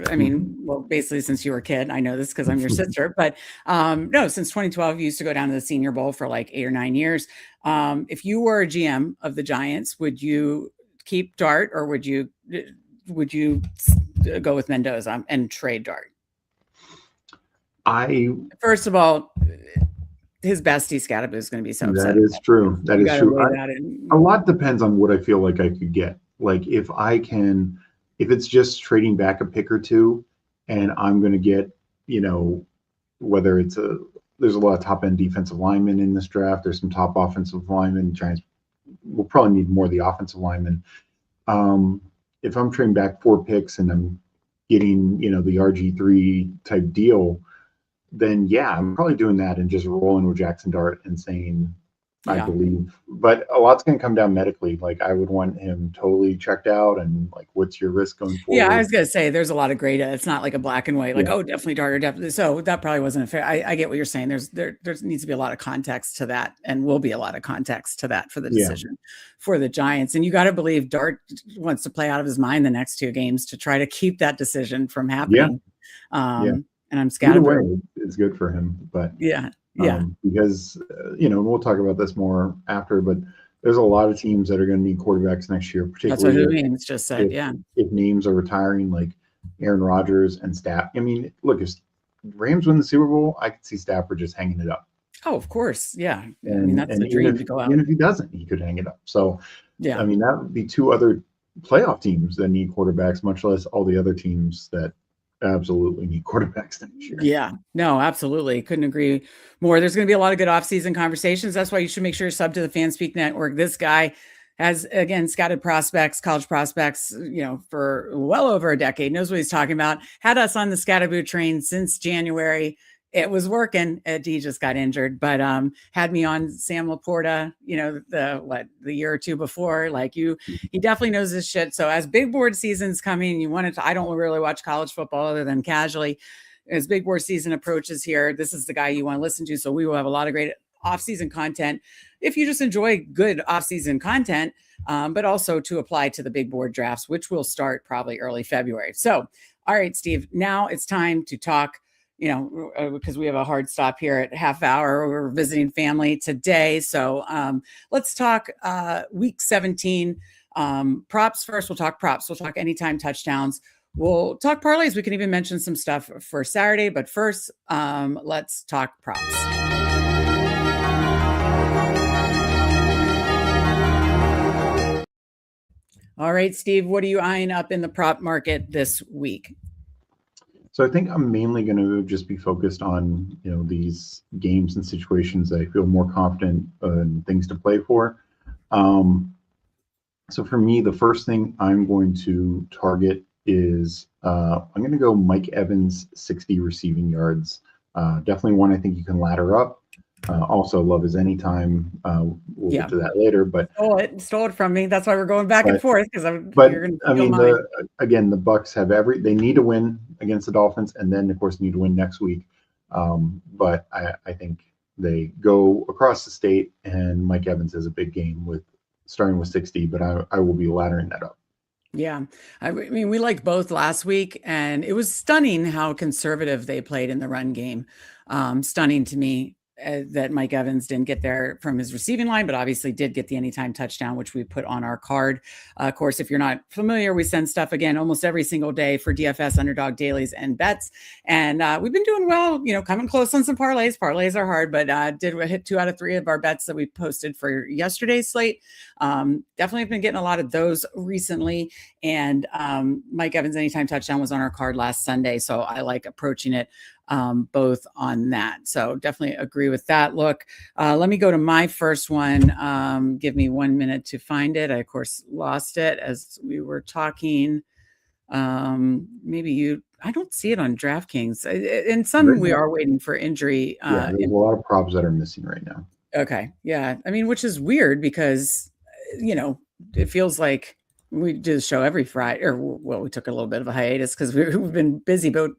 basically since you were a kid. I know this because I'm your sister, but since 2012, you used to go down to the Senior Bowl for like 8 or 9 years. If you were a GM of the Giants, would you keep Dart or would you go with Mendoza and trade Dart? First of all, his bestie Scatterboo is going to be so upset. That is true. That is true. A lot depends on what I feel like I could get. Like if it's just trading back a pick or two and I'm going to get, whether it's a there's a lot of top end defensive linemen in this draft. There's some top offensive linemen. Giants will probably need more of the offensive linemen. If I'm trading back 4 picks and I'm getting, the RG3 type deal, then yeah, I'm probably doing that and just rolling with Jackson Dart and saying, I believe, but a lot's going to come down medically. Like I would want him totally checked out, and like, what's your risk going forward? Yeah, I was going to say there's a lot of gray data. It's not like a black and white, like, oh, definitely Dart or definitely. So that probably wasn't fair. I get what you're saying. There needs to be a lot of context to that, and will be a lot of context to that for the decision for the Giants. And you got to believe Dart wants to play out of his mind the next 2 games to try to keep that decision from happening. And I'm scattered. It's good for him, but because we'll talk about this more after, but there's a lot of teams that are going to need quarterbacks next year, particularly that's what James just said. If names are retiring, like Aaron Rodgers and Stafford. I mean, look, if Rams win the Super Bowl, I could see Stafford just hanging it up. Oh, of course, yeah. And, I mean, that's the dream to go out. Even if he doesn't, he could hang it up. So yeah, I mean, that would be 2 other playoff teams that need quarterbacks, much less all the other teams that absolutely need quarterbacks next year. Yeah, no, absolutely. Couldn't agree more. There's going to be a lot of good offseason conversations. That's why you should make sure you're sub to the Fanspeak Network. This guy has, again, scouted prospects, college prospects, for well over a decade, knows what he's talking about. Had us on the Scatterboo train since January. It was working. He just got injured, but had me on Sam Laporta, the year or 2 before. Like he definitely knows this shit. So as big board season's coming, I don't really watch college football other than casually. As big board season approaches here, this is the guy you want to listen to. So we will have a lot of great off-season content if you just enjoy good off-season content, but also to apply to the big board drafts, which will start probably early February. So, all right, Steve, now it's time to talk. Because we have a hard stop here at half hour. We're visiting family today. So let's talk week 17 props first. We'll talk props. We'll talk anytime touchdowns. We'll talk parlays. We can even mention some stuff for Saturday. But first, let's talk props. All right, Steve, what are you eyeing up in the prop market this week? So I think I'm mainly going to just be focused on, these games and situations that I feel more confident in things to play for. So for me, the first thing I'm going to target is I'm going to go Mike Evans 60 receiving yards. Definitely one I think you can ladder up. Also love his anytime. We'll get to that later, but stole it from me. That's why we're going back and forth because I mean, the Bucs have they need to win against the Dolphins, and then of course need to win next week. But I think they go across the state, and Mike Evans has a big game starting with 60, but I will be laddering that up. Yeah. I mean, we liked both last week, and it was stunning how conservative they played in the run game. Stunning to me. That Mike Evans didn't get there from his receiving line, but obviously did get the anytime touchdown, which we put on our card. Of course, if you're not familiar, we send stuff again almost every single day for DFS, underdog dailies, and bets. And we've been doing well, coming close on some parlays. Parlays are hard, but did hit 2 out of 3 of our bets that we posted for yesterday's slate. Definitely been getting a lot of those recently. And Mike Evans anytime touchdown was on our card last Sunday. So I like approaching it both on that. So definitely agree with that. Look, let me go to my first one. Give me 1 minute to find it. I, of course, lost it as we were talking. I don't see it on DraftKings. And some we are waiting for injury. There's a lot of props that are missing right now. Okay. Yeah. I mean, which is weird because, it feels like we do the show every Friday, we took a little bit of a hiatus because we've been busy, but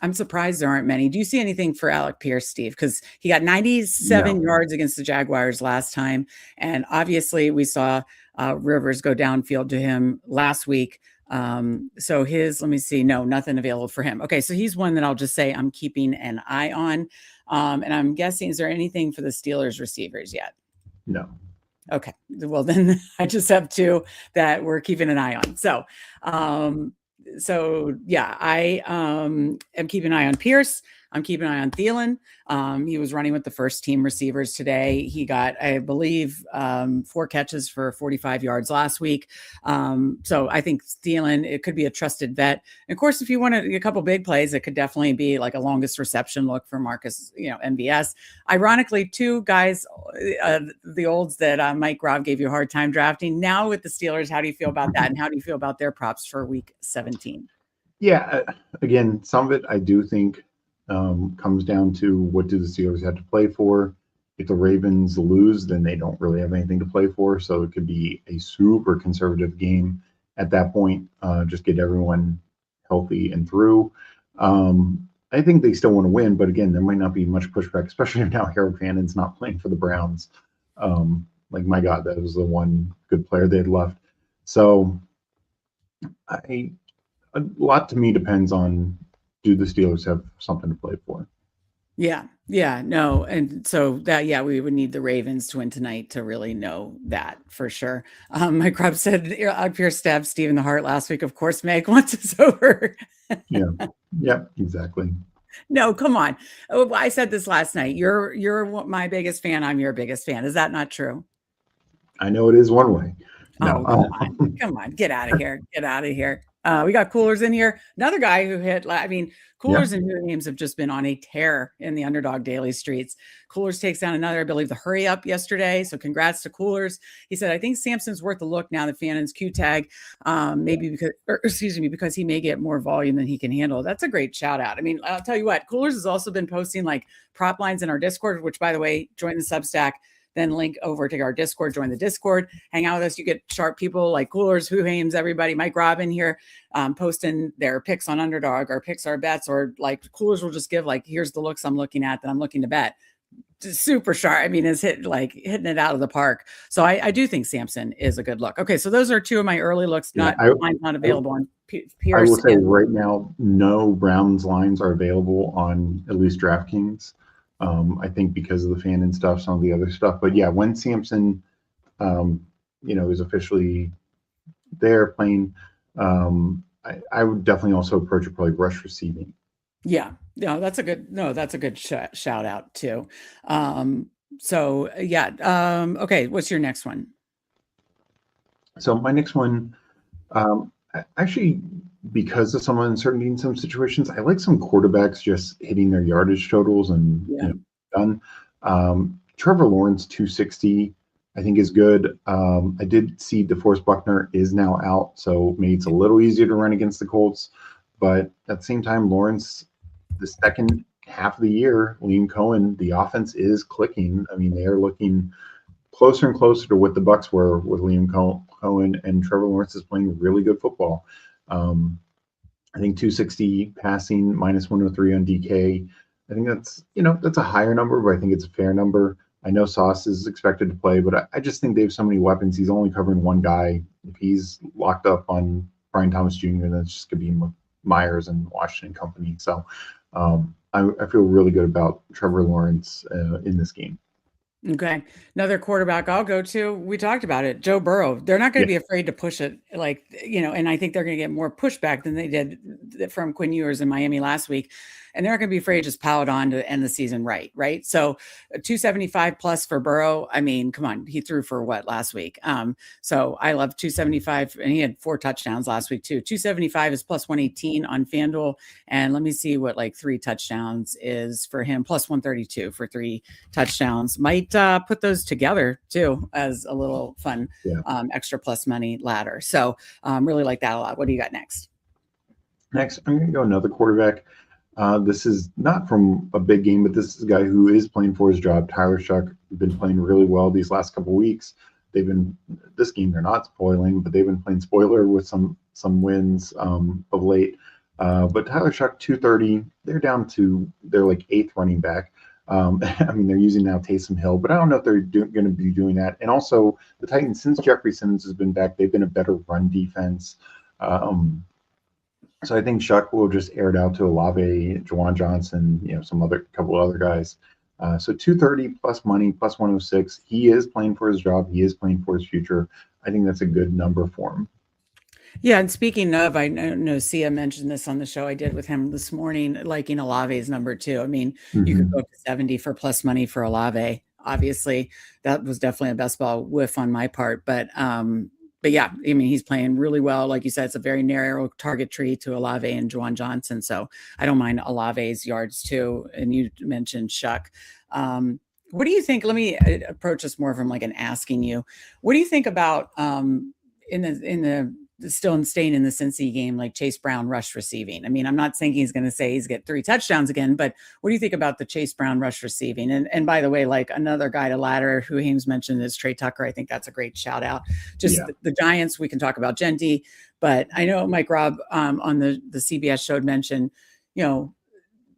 I'm surprised there aren't many. Do you see anything for Alec Pierce, Steve? Because he got 97 yards against the Jaguars last time. And obviously we saw Rivers go downfield to him last week. So let me see. No, nothing available for him. Okay. So he's one that I'll just say I'm keeping an eye on. And I'm guessing, is there anything for the Steelers receivers yet? No. Okay. Well, then I just have 2 that we're keeping an eye on. So, I am keeping an eye on Pierce. I'm keeping an eye on Thielen. He was running with the first team receivers today. He got, I believe, 4 catches for 45 yards last week. So I think Thielen, it could be a trusted vet. And of course, if you want a couple big plays, it could definitely be like a longest reception look for Marcus, MVS. Ironically, 2 guys, the olds that Mike Robb gave you a hard time drafting. Now with the Steelers, how do you feel about that? And how do you feel about their props for week 17? Yeah, again, some of it I do think comes down to what do the Steelers have to play for. If the Ravens lose, then they don't really have anything to play for. So it could be a super conservative game at that point. Just get everyone healthy and through. I think they still want to win, but again, there might not be much pushback, especially if now Harold Fannon's not playing for the Browns. Like, my God, that was the one good player they had left. So a lot to me depends on, do the Steelers have something to play for? Yeah, no. And so that, we would need the Ravens to win tonight to really know that for sure. Mike Robb said, up here stabbed Steve in the heart last week. Of course, Meg wants us over. Yeah, exactly. No, come on. Oh, I said this last night. You're my biggest fan. I'm your biggest fan. Is that not true? I know it is one way. No. Come on. Get out of here. Get out of here. We got Coolers in here. Another guy who hit, Coolers and New Names have just been on a tear in the Underdog Daily streets. Coolers takes down another, I believe, the Hurry Up yesterday. So congrats to Coolers. He said, I think Sampson's worth a look now that Fannon's Q tag, because he may get more volume than he can handle. That's a great shout out. I'll tell you what, Coolers has also been posting like prop lines in our Discord, which, by the way, join the Substack. Then link over to our Discord, join the Discord, hang out with us. You get sharp people like Coolers, Who Hames, everybody, Mike Robin here, posting their picks on Underdog, or picks our bets, or like Coolers will just give like, here's the looks I'm looking at that I'm llooking to bet. Super sharp. It's hitting it out of the park. So I do think Sampson is a good look. Okay, so those are 2 of my early looks. Mine's not available on Pierce. I will say right now, no Browns lines are available on at least DraftKings. I think because of the fan and stuff, some of the other stuff. But yeah, when Sampson, is officially there playing, I would definitely also approach it probably rush receiving. Yeah, that's a good shout out too. Okay, what's your next one? So my next one, actually, because of some uncertainty in some situations, I like some quarterbacks just hitting their yardage totals and done. Trevor Lawrence 260, I think, is good. I did see DeForest Buckner is now out, so maybe it's a little easier to run against the Colts. But at the same time, Lawrence, the second half of the year, Liam Cohen, the offense is clicking. They are looking closer and closer to what the Bucs were with Liam Cohen, and Trevor Lawrence is playing really good football. I think 260 passing, -103 on DK. I think that's a higher number, but I think it's a fair number. I know Sauce is expected to play, but I just think they have so many weapons. He's only covering one guy. If he's locked up on Brian Thomas Jr., then it's just going to be Myers and Washington Company. So I feel really good about Trevor Lawrence in this game. Okay. Another quarterback I'll go to, we talked about it, Joe Burrow. They're not going to be afraid to push it, and I think they're going to get more pushback than they did from Quinn Ewers in Miami last week. And they're not going to be afraid to just pile it on to end the season right? So 275 plus for Burrow. Come on. He threw for what last week? So I love 275, and he had 4 touchdowns last week too. 275 is plus 118 on FanDuel. And let me see what 3 touchdowns is for him. Plus 132 for 3 touchdowns. Might put those together too as a little fun extra plus money ladder. So really like that a lot. What do you got next? Next, I'm going to go another quarterback. This is not from a big game, but this is a guy who is playing for his job. Tyler Shuck has been playing really well these last couple of weeks. This game they're not spoiling, but they've been playing spoiler with some wins of late. But Tyler Shuck 230, they're down to their 8th running back. They're using now Taysom Hill, but I don't know if they're going to be doing that. And also the Titans, since Jeffrey Simmons has been back, they've been a better run defense. So I think Shuck will just air it out to Olave, Juwan Johnson, couple other guys. So 230 plus money, plus 106. He is playing for his job. He is playing for his future. I think that's a good number for him. Yeah, and speaking of, I know Sia mentioned this on the show I did with him this morning, liking Olave's number 2. I mean, you could go up to 70 for plus money for Olave. Obviously, that was definitely a best ball whiff on my part, but yeah, I mean, he's playing really well. Like you said, it's a very narrow target tree to Olave and Juwan Johnson. So I don't mind Olave's yards too. And you mentioned Shuck. What do you think? Let me approach this more from like an asking you. What do you think about in the still staying in the Cincy game, like Chase Brown rush receiving? I mean, I'm not thinking he's going to say he's get 3 touchdowns again, but what do you think about the Chase Brown rush receiving? And by the way, like another guy to ladder who Hames mentioned is Trey Tucker. I think that's a great shout out. Just the Giants, we can talk about Genty, but I know Mike Robb on the CBS show mentioned,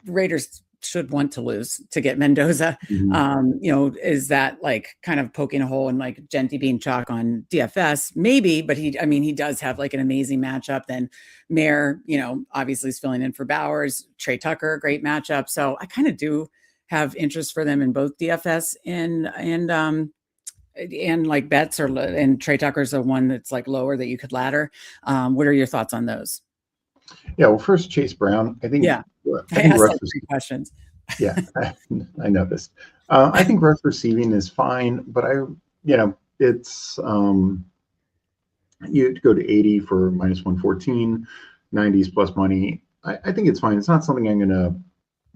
Raiders should want to lose to get Mendoza. Is that like kind of poking a hole in like Genty being chalk on DFS? Maybe, but he does have like an amazing matchup. Then Mayer, obviously is filling in for Bowers. Trey Tucker, great matchup. So I kind of do have interest for them in both DFS and like bets and Trey Tucker's the one that's like lower that you could ladder. What are your thoughts on those? Yeah, well, first Chase Brown. I think I asked like 3 questions. Yeah, I noticed. I think rush receiving is fine, but it's you go to 80 for minus 114, 90s plus money. I think it's fine. It's not something I'm going to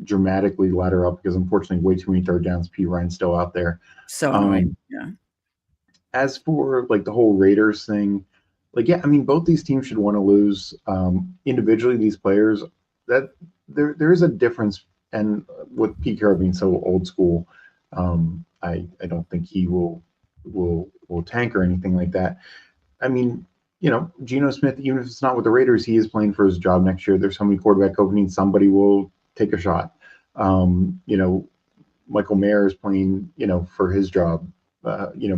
dramatically ladder up because unfortunately way too many third downs. P. Ryan's still out there. So annoying. Yeah. As for like the whole Raiders thing, both these teams should want to lose. Individually, these players, that there is a difference. And with Pete Carroll being so old school, I don't think he will tank or anything like that. I mean, Geno Smith, even if it's not with the Raiders, he is playing for his job next year. There's so many quarterback openings, somebody will take a shot. Michael Mayer is playing, for his job.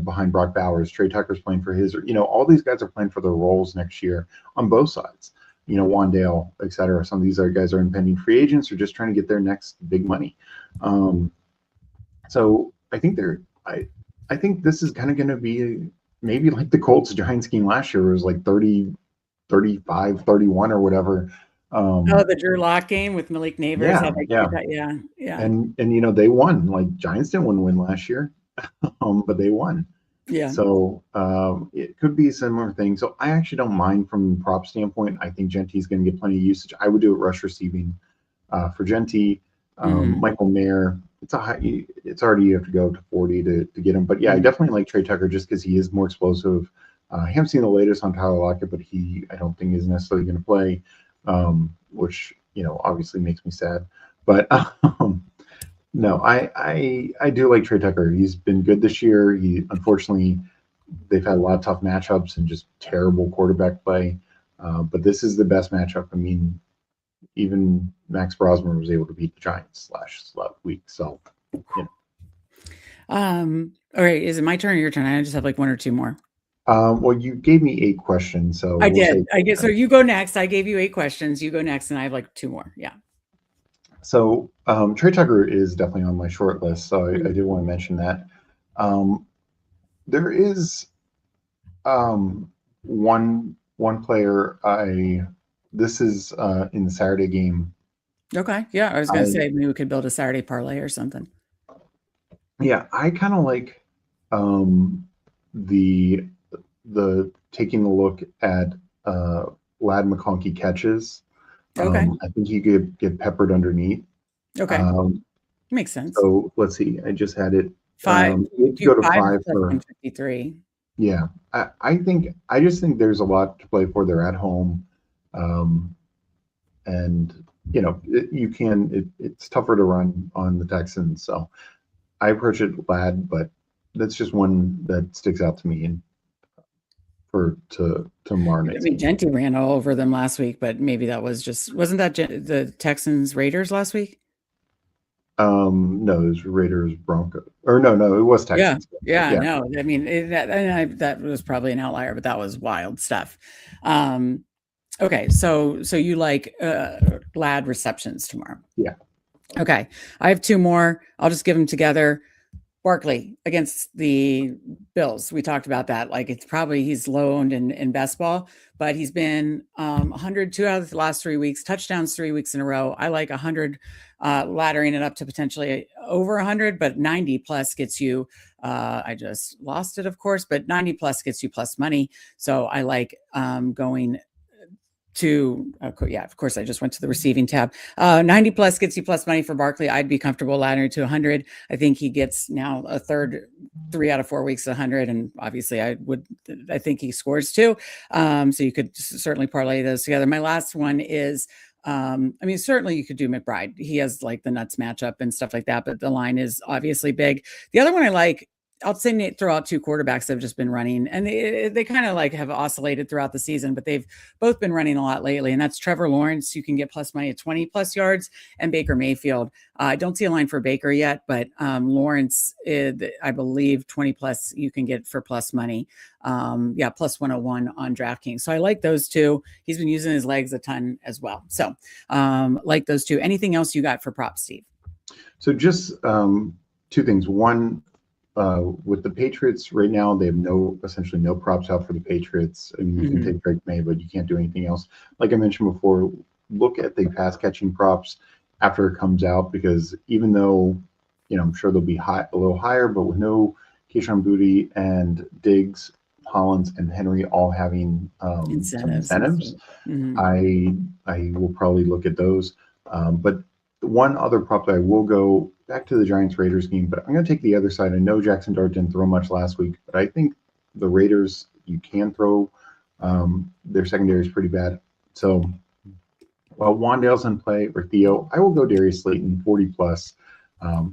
Behind Brock Bowers, Trey Tucker's playing for his, all these guys are playing for their roles next year on both sides, Wandale, et cetera. Some of these other guys are impending free agents or just trying to get their next big money. So I think I think this is kind of going to be maybe like the Colts Giants game last year. It was like 30, 35, 31 or whatever. The Drew Lock game with Malik Neighbors. Yeah. And they won. Like Giants didn't win last year. But they won. Yeah. So it could be a similar thing. So I actually don't mind from a prop standpoint. I think Genty's going to get plenty of usage. I would do it rush receiving for Genty. Michael Mayer, it's already you have to go to 40 to get him. But yeah, I definitely like Trey Tucker just because he is more explosive. I haven't seen the latest on Tyler Lockett, but I don't think is necessarily going to play, which obviously makes me sad. But no, I do like Trey Tucker. He's been good this year. Unfortunately, they've had a lot of tough matchups and just terrible quarterback play. But this is the best matchup. I mean, even Max Brosmer was able to beat the Giants last week. So, all right. Is it my turn or your turn? I just have like 1 or 2 more. Well, you gave me 8 questions. So I did. So you go next. I gave you 8 questions. You go next, and I have like 2 more. Yeah. So Trey Tucker is definitely on my short list. So I did want to mention that. There is one player this is in the Saturday game. Okay. Yeah. I was going to say maybe we could build a Saturday parlay or something. Yeah. I kind of like the taking a look at Lad McConkey catches. Okay. I think he could get peppered underneath. Okay. Makes sense. So let's see. I just had it. 5. You go to 5 for 53. Yeah. I just think there's a lot to play for. They're at home. And it's tougher to run on the Texans. So I approach it Lad, but that's just one that sticks out to me and to Martin. I mean, Genty ran all over them last week, but maybe that wasn't that the Texans Raiders last week? No, it was Raiders Broncos, or no, it was Texans. Yeah. No, I mean that was probably an outlier, but that was wild stuff. Okay, so you like Lad receptions tomorrow? Yeah. Okay, I have 2 more. I'll just give them together. Barkley against the Bills. We talked about that. Like it's probably he's low owned in best ball, but he's been 102 out of the last 3 weeks, touchdowns 3 weeks in a row. I like 100, laddering it up to potentially over 100, but 90 plus gets you. I just lost it, of course, but 90 plus gets you plus money. So I like going to, yeah, of course, I just went to the receiving tab. 90 plus gets you plus money for Barkley. I'd be comfortable laddering to 100. I think he gets now a third, 3 out of 4 weeks, 100. And obviously I think he scores too. So you could certainly parlay those together. My last one is, certainly you could do McBride. He has like the nuts matchup and stuff like that, but the line is obviously big. The other one I like, I'll say Nate throw out 2 quarterbacks that have just been running, and they kind of like have oscillated throughout the season, but they've both been running a lot lately. And that's Trevor Lawrence. You can get plus money at 20 plus yards, and Baker Mayfield. I don't see a line for Baker yet, but Lawrence, I believe 20 plus you can get for plus money. Plus 101 on DraftKings. So I like those 2. He's been using his legs a ton as well. So like those 2. Anything else you got for props, Steve? So just 2 things. One, with the Patriots right now, they have essentially no props out for the Patriots. I mean, you can take Drake May, but you can't do anything else. Like I mentioned before, look at the pass catching props after it comes out, because even though, I'm sure they'll be a little higher, but with no Keyshawn Boutte and Diggs, Hollins, and Henry all having incentives, I will probably look at those. But one other prop that I will go back to the Giants-Raiders game, but I'm going to take the other side. I know Jackson Dart didn't throw much last week, but I think the Raiders, you can throw. Their secondary is pretty bad. So while Wandale's in play or Theo, I will go Darius Slayton, 40 plus,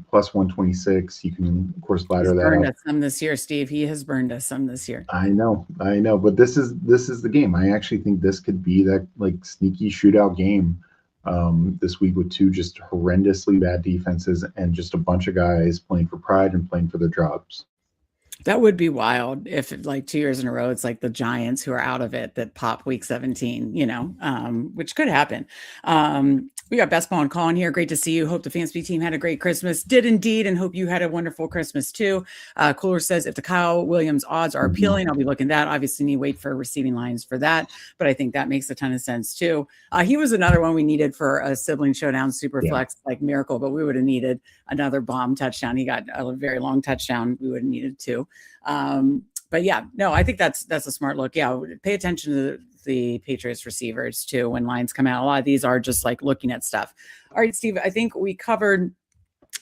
plus 126. You can, of course, ladder that up. He's burned us some this year, Steve. He has burned us some this year. I know. But this is the game. I actually think this could be that like sneaky shootout game. This week with 2 just horrendously bad defenses and just a bunch of guys playing for pride and playing for their jobs. That would be wild if like 2 years in a row, it's like the Giants who are out of it that pop week 17, which could happen. We got Best Ball and Colin here. Great to see you. Hope the Fanspeak team had a great Christmas. Did indeed, and hope you had a wonderful Christmas too. Cooler says if the Kyle Williams odds are appealing, I'll be looking at that. Obviously, need to wait for receiving lines for that, but I think that makes a ton of sense too. He was another one we needed for a sibling showdown super flex like miracle, but we would have needed another bomb touchdown. He got a very long touchdown. We would have needed 2. But yeah, no, I think that's a smart look. Yeah, pay attention to the Patriots receivers too when lines come out. A lot of these are just like looking at stuff. All right, Steve, I think we covered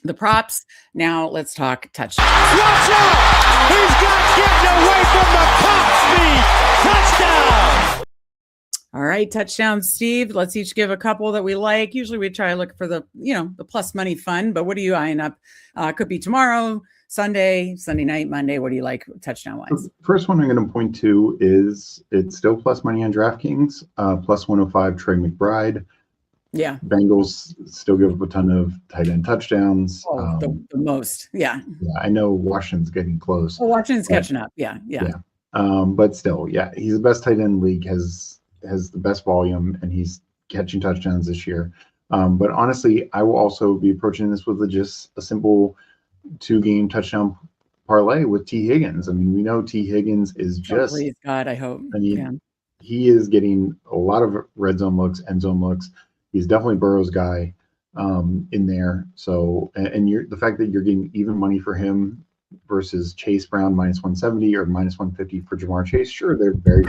the props. Now let's talk touchdowns. Watch out! He's got getting away from the pop speed. Touchdown! All right, touchdowns, Steve. Let's each give a couple that we like. Usually we try to look for the plus money fun, but what are you eyeing up? Could be tomorrow, Sunday night, Monday. What do you like touchdown wise? First one I'm going to point to is it's still plus money on DraftKings, plus 105 Trey McBride. Yeah. Bengals still give up a ton of tight end touchdowns. The most. Yeah. Yeah. I know Washington's getting close. Well, Washington's catching up. Yeah. But still, he's the best tight end in the league, has the best volume, and he's catching touchdowns this year. But honestly, I will also be approaching this with just a simple 2-game touchdown parlay with T. Higgins. I mean, we know T. Higgins is just. Please God, I hope. He is getting a lot of red zone looks, end zone looks. He's definitely Burrow's guy in there. So, and the fact that you're getting even money for him versus Chase Brown minus 170 or minus 150 for Jamar Chase, sure, they're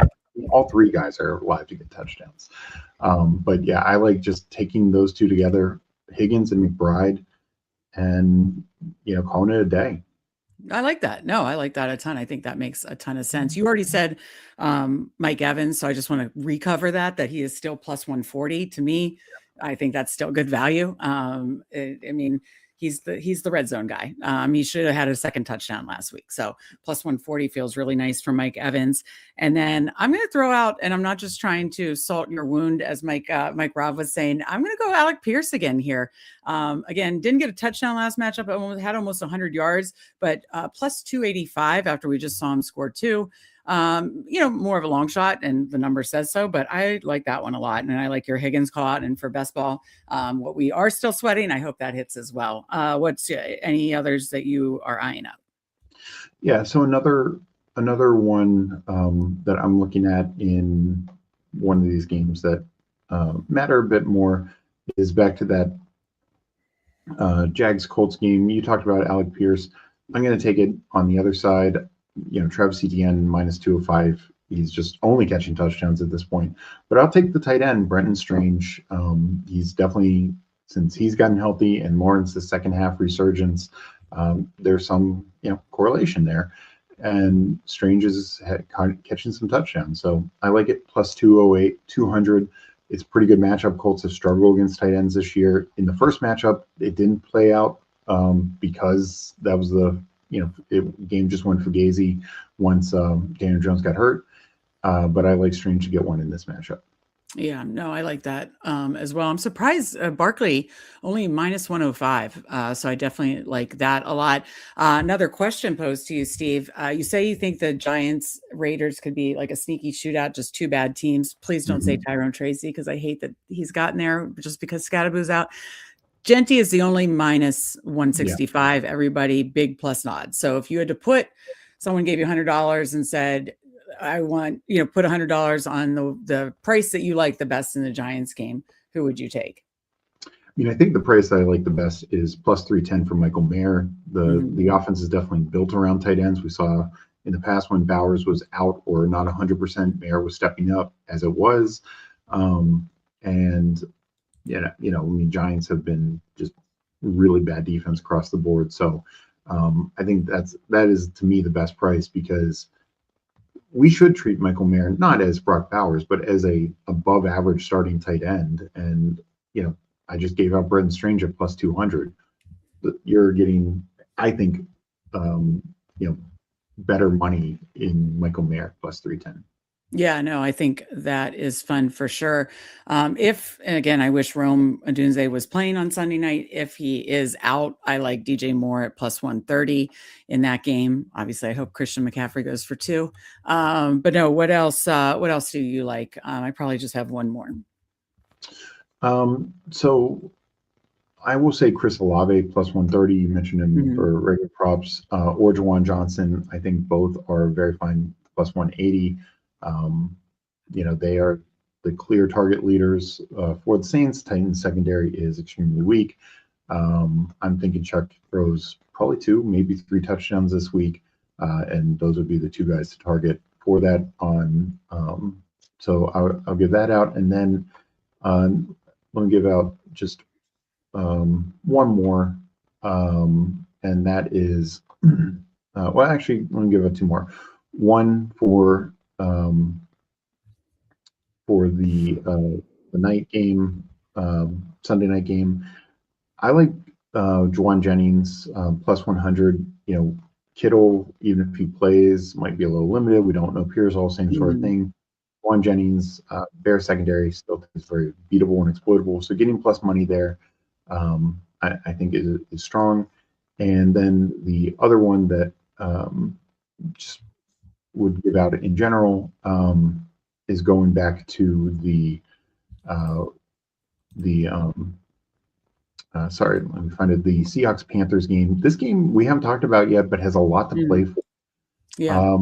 all 3 guys are live to get touchdowns. But yeah, I like just taking those 2 together, Higgins and McBride, and calling it a day. I like that. No, I like that a ton. I think that makes a ton of sense. You already said Mike Evans, so I just want to recover that he is still plus 140 to me. I think that's still good value. He's the red zone guy. He should have had a second touchdown last week. So plus 140 feels really nice for Mike Evans. And then I'm going to throw out, and I'm not just trying to salt your wound, as Mike Robb was saying, I'm going to go Alec Pierce again here. Again, didn't get a touchdown last matchup. Had almost 100 yards, but plus 285 after we just saw him score 2. more of a long shot, and the number says so, but I like that one a lot. And I like your Higgins call out. And for best ball, what we are still sweating, I hope that hits as well. What's any others that you are eyeing up? Yeah, so another one that I'm looking at in one of these games that matter a bit more is back to that Jags Colts game. You talked about Alec Pierce. I'm going to take it on the other side. Travis Etienne minus 205. He's just only catching touchdowns at this point. But I'll take the tight end, Brenton Strange. He's definitely, since he's gotten healthy and Lawrence the second half resurgence, there's some correlation there. And Strange is catching some touchdowns. So I like it plus 208, 200. It's a pretty good matchup. Colts have struggled against tight ends this year. In the first matchup, it didn't play out because that was the game just went fugazi once Daniel Jones got hurt. But I like Strange to get one in this matchup. Yeah, no, I like that as well. I'm surprised Barkley only minus 105. So I definitely like that a lot. Another question posed to you, Steve. You say you think the Giants Raiders could be like a sneaky shootout, just two bad teams. Please don't say Tyrone Tracy, because I hate that he's gotten there just because Scadaboo's out. Genty is the only minus 165. Yeah. Everybody big plus odds. So if you had to put, someone gave you $100 and said, I want, put $100 on the price that you like the best in the Giants game, who would you take? I think the price that I like the best is plus 310 for Michael Mayer. The offense is definitely built around tight ends. We saw in the past when Bowers was out or not 100%, Mayer was stepping up as it was. Giants have been just really bad defense across the board. So I think that is to me the best price, because we should treat Michael Mayer not as Brock Bowers, but as a above average starting tight end. And, I just gave out Brenton Strange at plus 200. You're getting, I think, better money in Michael Mayer plus 310. Yeah, no, I think that is fun for sure. And again, I wish Rome Odunze was playing on Sunday night. If he is out, I like DJ Moore at plus 130 in that game. Obviously, I hope Christian McCaffrey goes for 2. But no, what else do you like? I probably just have one more. So I will say Chris Olave plus 130. You mentioned him for regular props, or Jawan Johnson. I think both are very fine plus 180. They are the clear target leaders for the Saints. Titans secondary is extremely weak. I'm thinking Chuck throws probably 2, maybe 3 touchdowns this week, and those would be the 2 guys to target for that on. So I'll give that out, and then let me give out just one more, and that is actually let me give out 2 more. One for the night game, Sunday night game. I like Juwan Jennings plus 100. Kittle, even if he plays, might be a little limited. We don't know Pierce, all same sort of thing. Juwan Jennings, Bear secondary still is very beatable and exploitable. So getting plus money there, I think is strong. And then the other one that just would give out in general is going back to the Seahawks Panthers game. This game we haven't talked about yet, but has a lot to play for. Yeah.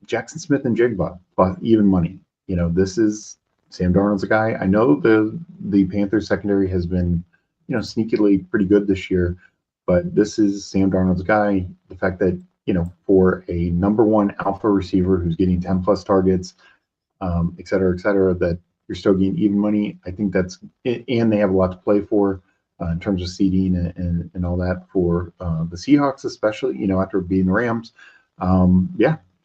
Jackson Smith and Jigba, but even money. This is Sam Darnold's a guy. I know the Panthers secondary has been, sneakily pretty good this year, but this is Sam Darnold's guy. The fact that, for a number 1 alpha receiver who's getting 10 plus targets, et cetera, that you're still getting even money. I think that's, and they have a lot to play for in terms of seeding and all that for the Seahawks, especially, after beating the Rams.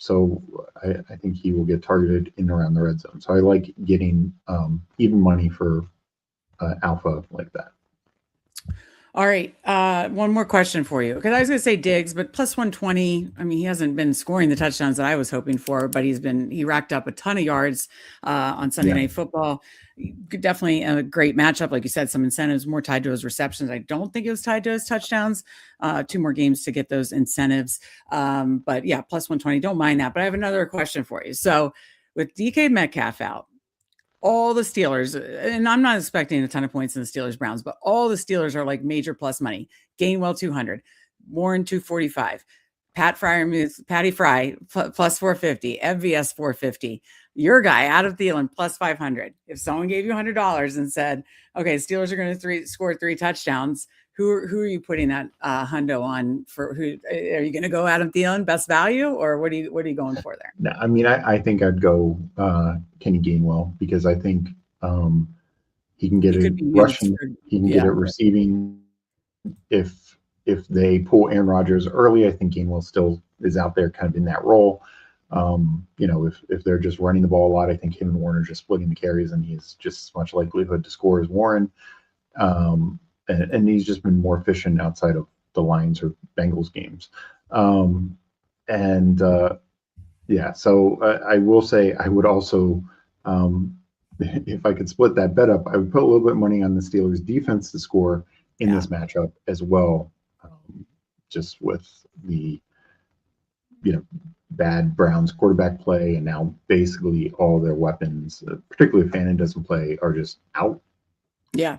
So I think he will get targeted in and around the red zone. So I like getting even money for alpha like that. All right. One more question for you. Because I was going to say Diggs, but plus 120. I mean, he hasn't been scoring the touchdowns that I was hoping for, but he racked up a ton of yards on Sunday Night Football. Definitely a great matchup. Like you said, some incentives more tied to his receptions. I don't think it was tied to his touchdowns. 2 more games to get those incentives. But yeah, plus 120. Don't mind that. But I have another question for you. So with DK Metcalf out, all the Steelers, and I'm not expecting a ton of points in the Steelers Browns, but all the Steelers are like major plus money. Gainwell 200, Warren 245, Patty Fry plus 450, MVS 450. Your guy, Adam Thielen, plus 500. If someone gave you $100 and said, okay, Steelers are going to score 3 touchdowns, who are you putting that hundo on for? Who are you going to go Adam Thielen best value, or what are you going for there? No, I mean, I think I'd go Kenny Gainwell, because I think he can get it rushing, he can get it receiving. If they pull Aaron Rodgers early, I think Gainwell still is out there kind of in that role. If they're just running the ball a lot, I think him and Warner are just splitting the carries, and he has just as much likelihood to score as Warren. And he's just been more efficient outside of the Lions or Bengals games. So I will say I would also, if I could split that bet up, I would put a little bit of money on the Steelers defense to score in this matchup as well, just with the bad Browns quarterback play, and now basically all their weapons, particularly if Fannin doesn't play, are just out. Yeah.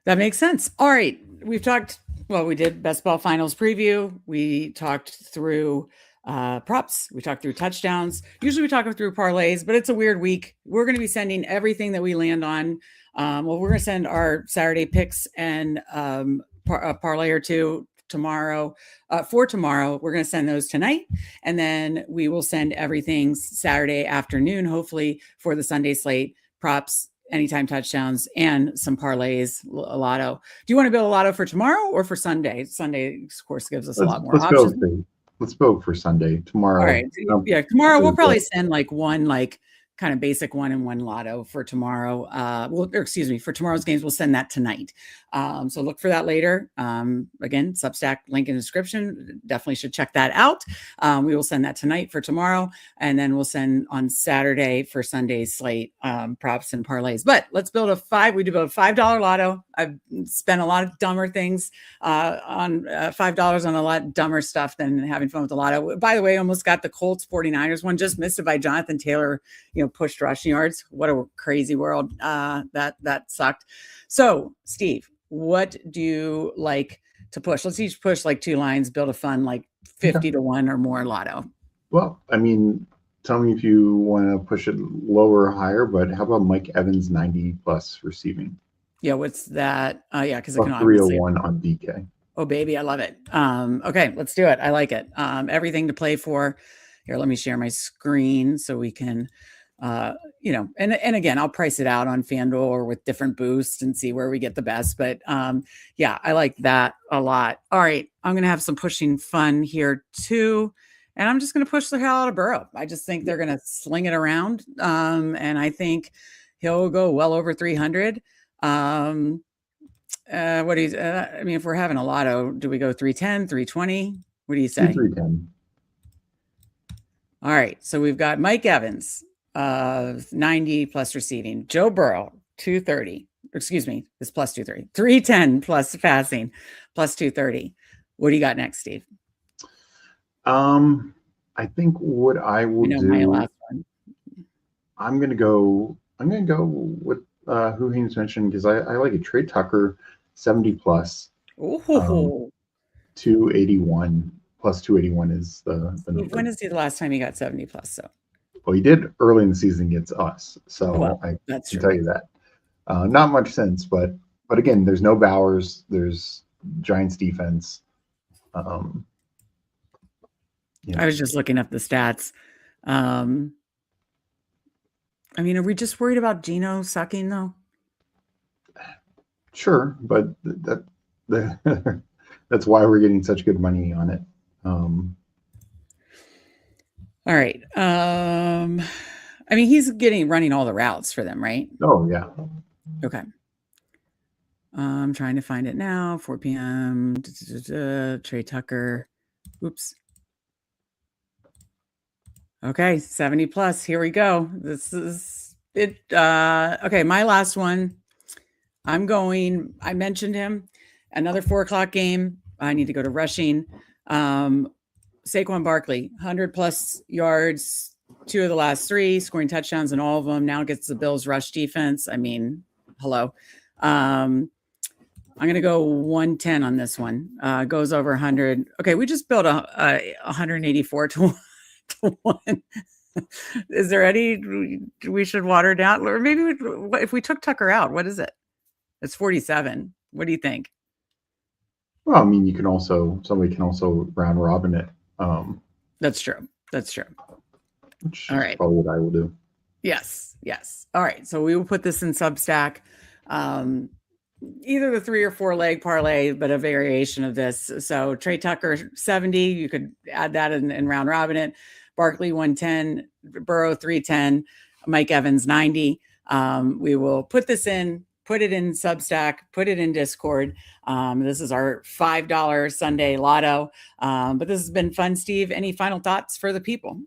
That makes sense. All right. We did best ball finals preview. We talked through props. We talked through touchdowns. Usually we talk through parlays, but it's a weird week. We're going to be sending everything that we land on. We're going to send our Saturday picks and a parlay or two tomorrow. For tomorrow, we're going to send those tonight. And then we will send everything Saturday afternoon, hopefully for the Sunday slate, props, anytime touchdowns, and some parlays, a lotto. Do you want to build a lotto for tomorrow or for Sunday? Sunday, of course, gives us a lot more options. Let's build for Sunday. Tomorrow. All right. Tomorrow we'll probably send one kind of basic 1-in-1 lotto for tomorrow. For tomorrow's games, we'll send that tonight. So look for that later. Again, Substack link in the description. Definitely should check that out. We will send that tonight for tomorrow, and then we'll send on Saturday for Sunday's slate, props and parlays. But let's build we do build a $5 lotto. I've spent a lot of dumber things on $5 on a lot dumber stuff than having fun with the lotto. By the way, almost got the Colts 49ers one, just missed it by Jonathan Taylor, pushed rushing yards. What a crazy world. That sucked. So Steve, what do you like to push? Let's each push like 2 lines, build a fun, 50 to 1 or more lotto. Well, I mean, tell me if you want to push it lower or higher, but how about Mike Evans 90 plus receiving? Yeah. What's that? Cause it can 301 on DK. Oh baby. I love it. Okay, let's do it. I like it. Everything to play for here. Let me share my screen so we can, and again, I'll price it out on FanDuel or with different boosts and see where we get the best. But I like that a lot. All right. I'm going to have some pushing fun here too. And I'm just going to push the hell out of Burrow. I just think they're going to sling it around. And I think he'll go well over 300. If we're having a lotto, do we go 310, 320? What do you say? 310. All right. So we've got Mike Evans, 90 plus receiving. Joe Burrow, 230. Excuse me, it's plus 230. 310 plus passing, plus 230. What do you got next, Steve? I think what I will do. My last one. I'm gonna go with who Haynes mentioned, because I like a Trey Tucker 70 plus. 281 plus 281 is the number. When is the last time he got 70 plus? So. Well, he did early in the season against us, so I can tell you that. Not much sense, but again, there's no Bowers. There's Giants defense. I was just looking up the stats. Are we just worried about Geno sucking though? Sure, but that's why we're getting such good money on it. All right. He's running all the routes for them, right? Oh yeah. Okay. I'm trying to find it now. 4 p.m. Trey Tucker. Oops. Okay, 70 plus. Here we go. This is it. Okay, my last one. I mentioned him. Another 4:00 game. I need to go to rushing. Saquon Barkley, 100 plus yards, 2 of the last 3, scoring touchdowns in all of them. Now gets the Bills rush defense. I mean, hello. I'm going to go 110 on this one. Goes over 100. Okay, we just built a 184 to 1. Is there any we should water down? Or maybe if we took Tucker out, what is it? It's 47. What do you think? Well, I mean, somebody can also round robin it. That's true. Which all is right. probably what I will do. Yes. All right. So we will put this in Substack. Either the 3 or 4 leg parlay, but a variation of this. So Trey Tucker 70, you could add that and round robin it. Barkley 110, Burrow 310, Mike Evans 90. We will put it in Substack, put it in Discord. This is our $5 Sunday lotto. But this has been fun, Steve. Any final thoughts for the people?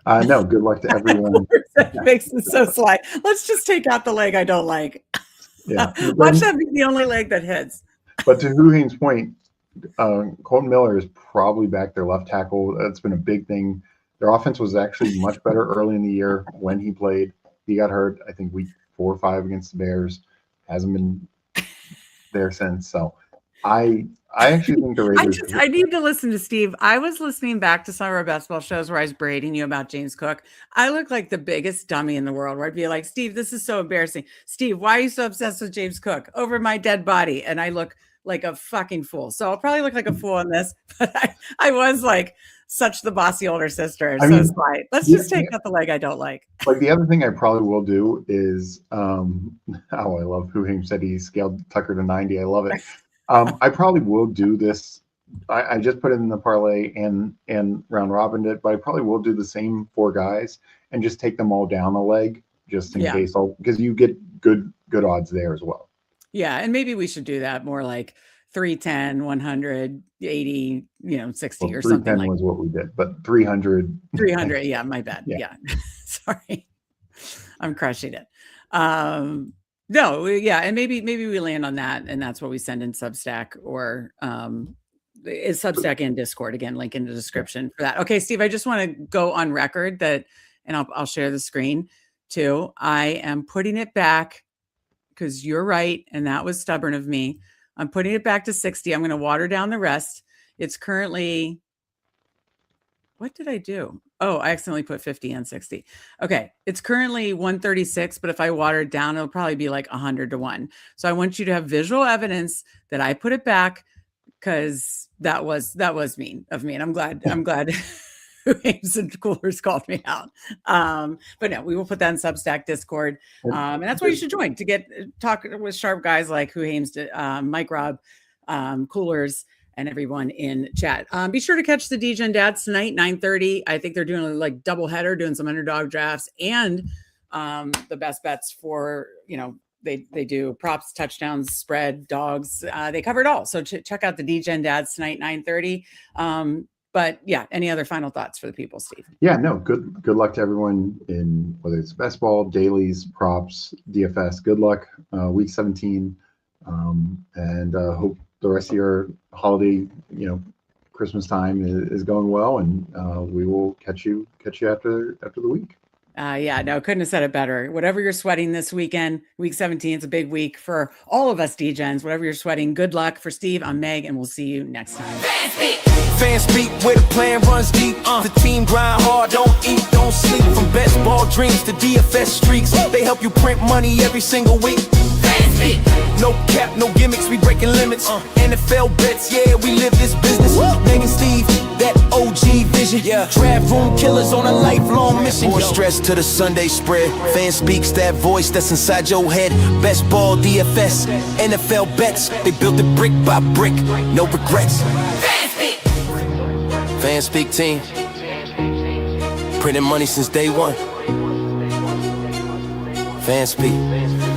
No, good luck to everyone. That makes it so sly. Let's just take out the leg I don't like. Yeah. Watch that be the only leg that hits. But to Huhane's point, Colton Miller is probably back, their left tackle. That's been a big thing. Their offense was actually much better early in the year when he played. He got hurt, I think, week 4 or 5 against the Bears. Hasn't been there since. So I actually think the Raiders. I need to listen to Steve. I was listening back to some of our basketball shows where I was braiding you about James Cook. I look like the biggest dummy in the world, where I'd be like, Steve, this is so embarrassing. Steve, why are you so obsessed with James Cook over my dead body? And I look like a fucking fool. So I'll probably look like a fool on this, but I was like such the bossy older sister. So it's like, let's just take out the leg I don't like. Like the other thing I probably will I love Huhane said he scaled Tucker to 90. I love it. I probably will do this. I just put it in the parlay and round robined it, but I probably will do the same 4 guys and just take them all down a leg just in case, because you get good odds there as well. Yeah, and maybe we should do that more like 310, 100, 80, 60 or something. 310 was what we did, but 300. 300, yeah, my bad. Yeah. Sorry. I'm crushing it. And maybe we land on that, and that's what we send in Substack, or is Substack and Discord. Again, link in the description for that. Okay, Steve, I just want to go on record that, and I'll share the screen too. I am putting it back because you're right, and that was stubborn of me. I'm putting it back to 60. I'm going to water down the rest. It's currently, what did I do? Oh, I accidentally put 50 and 60. Okay. It's currently 136, but if I water it down, it'll probably be like 100 to 1. So I want you to have visual evidence that I put it back, because that was mean of me. And I'm glad James and Coolers called me out. But no, we will put that in Substack, Discord. And that's why you should join, to talk with sharp guys like James, Mike, Rob, Coolers, and everyone in chat. Be sure to catch the Degen Dads tonight, 9:30. I think they're doing like double header, doing some underdog drafts and the best bets for, they do props, touchdowns, spread, dogs. They cover it all. So check out the Degen Dads tonight, 9:30. But yeah, any other final thoughts for the people, Steve? Yeah, no, good luck to everyone in whether it's best ball, dailies, props, DFS. Good luck, week 17, and hope the rest of your holiday, Christmas time is going well, and we will catch you after the week. Couldn't have said it better. Whatever you're sweating this weekend, week 17, it's a big week for all of us Degens. Whatever you're sweating, good luck. For Steve, I'm Meg, and we'll see you next time. Fanspeak, where the plan runs deep. The team grind hard, don't eat, don't sleep. From best ball dreams to DFS streaks, they help you print money every single week. Fanspeak. No cap, no gimmicks, we breaking limits. NFL bets, yeah, we live this business. Meg and Steve, that OG vision. Yeah. Draft room killers on a lifelong mission. More stress to the Sunday spread. Fanspeak's that voice that's inside your head. Best ball, DFS, NFL bets. They built it brick by brick, no regrets. Fanspeak team, printing money since day one. Fanspeak.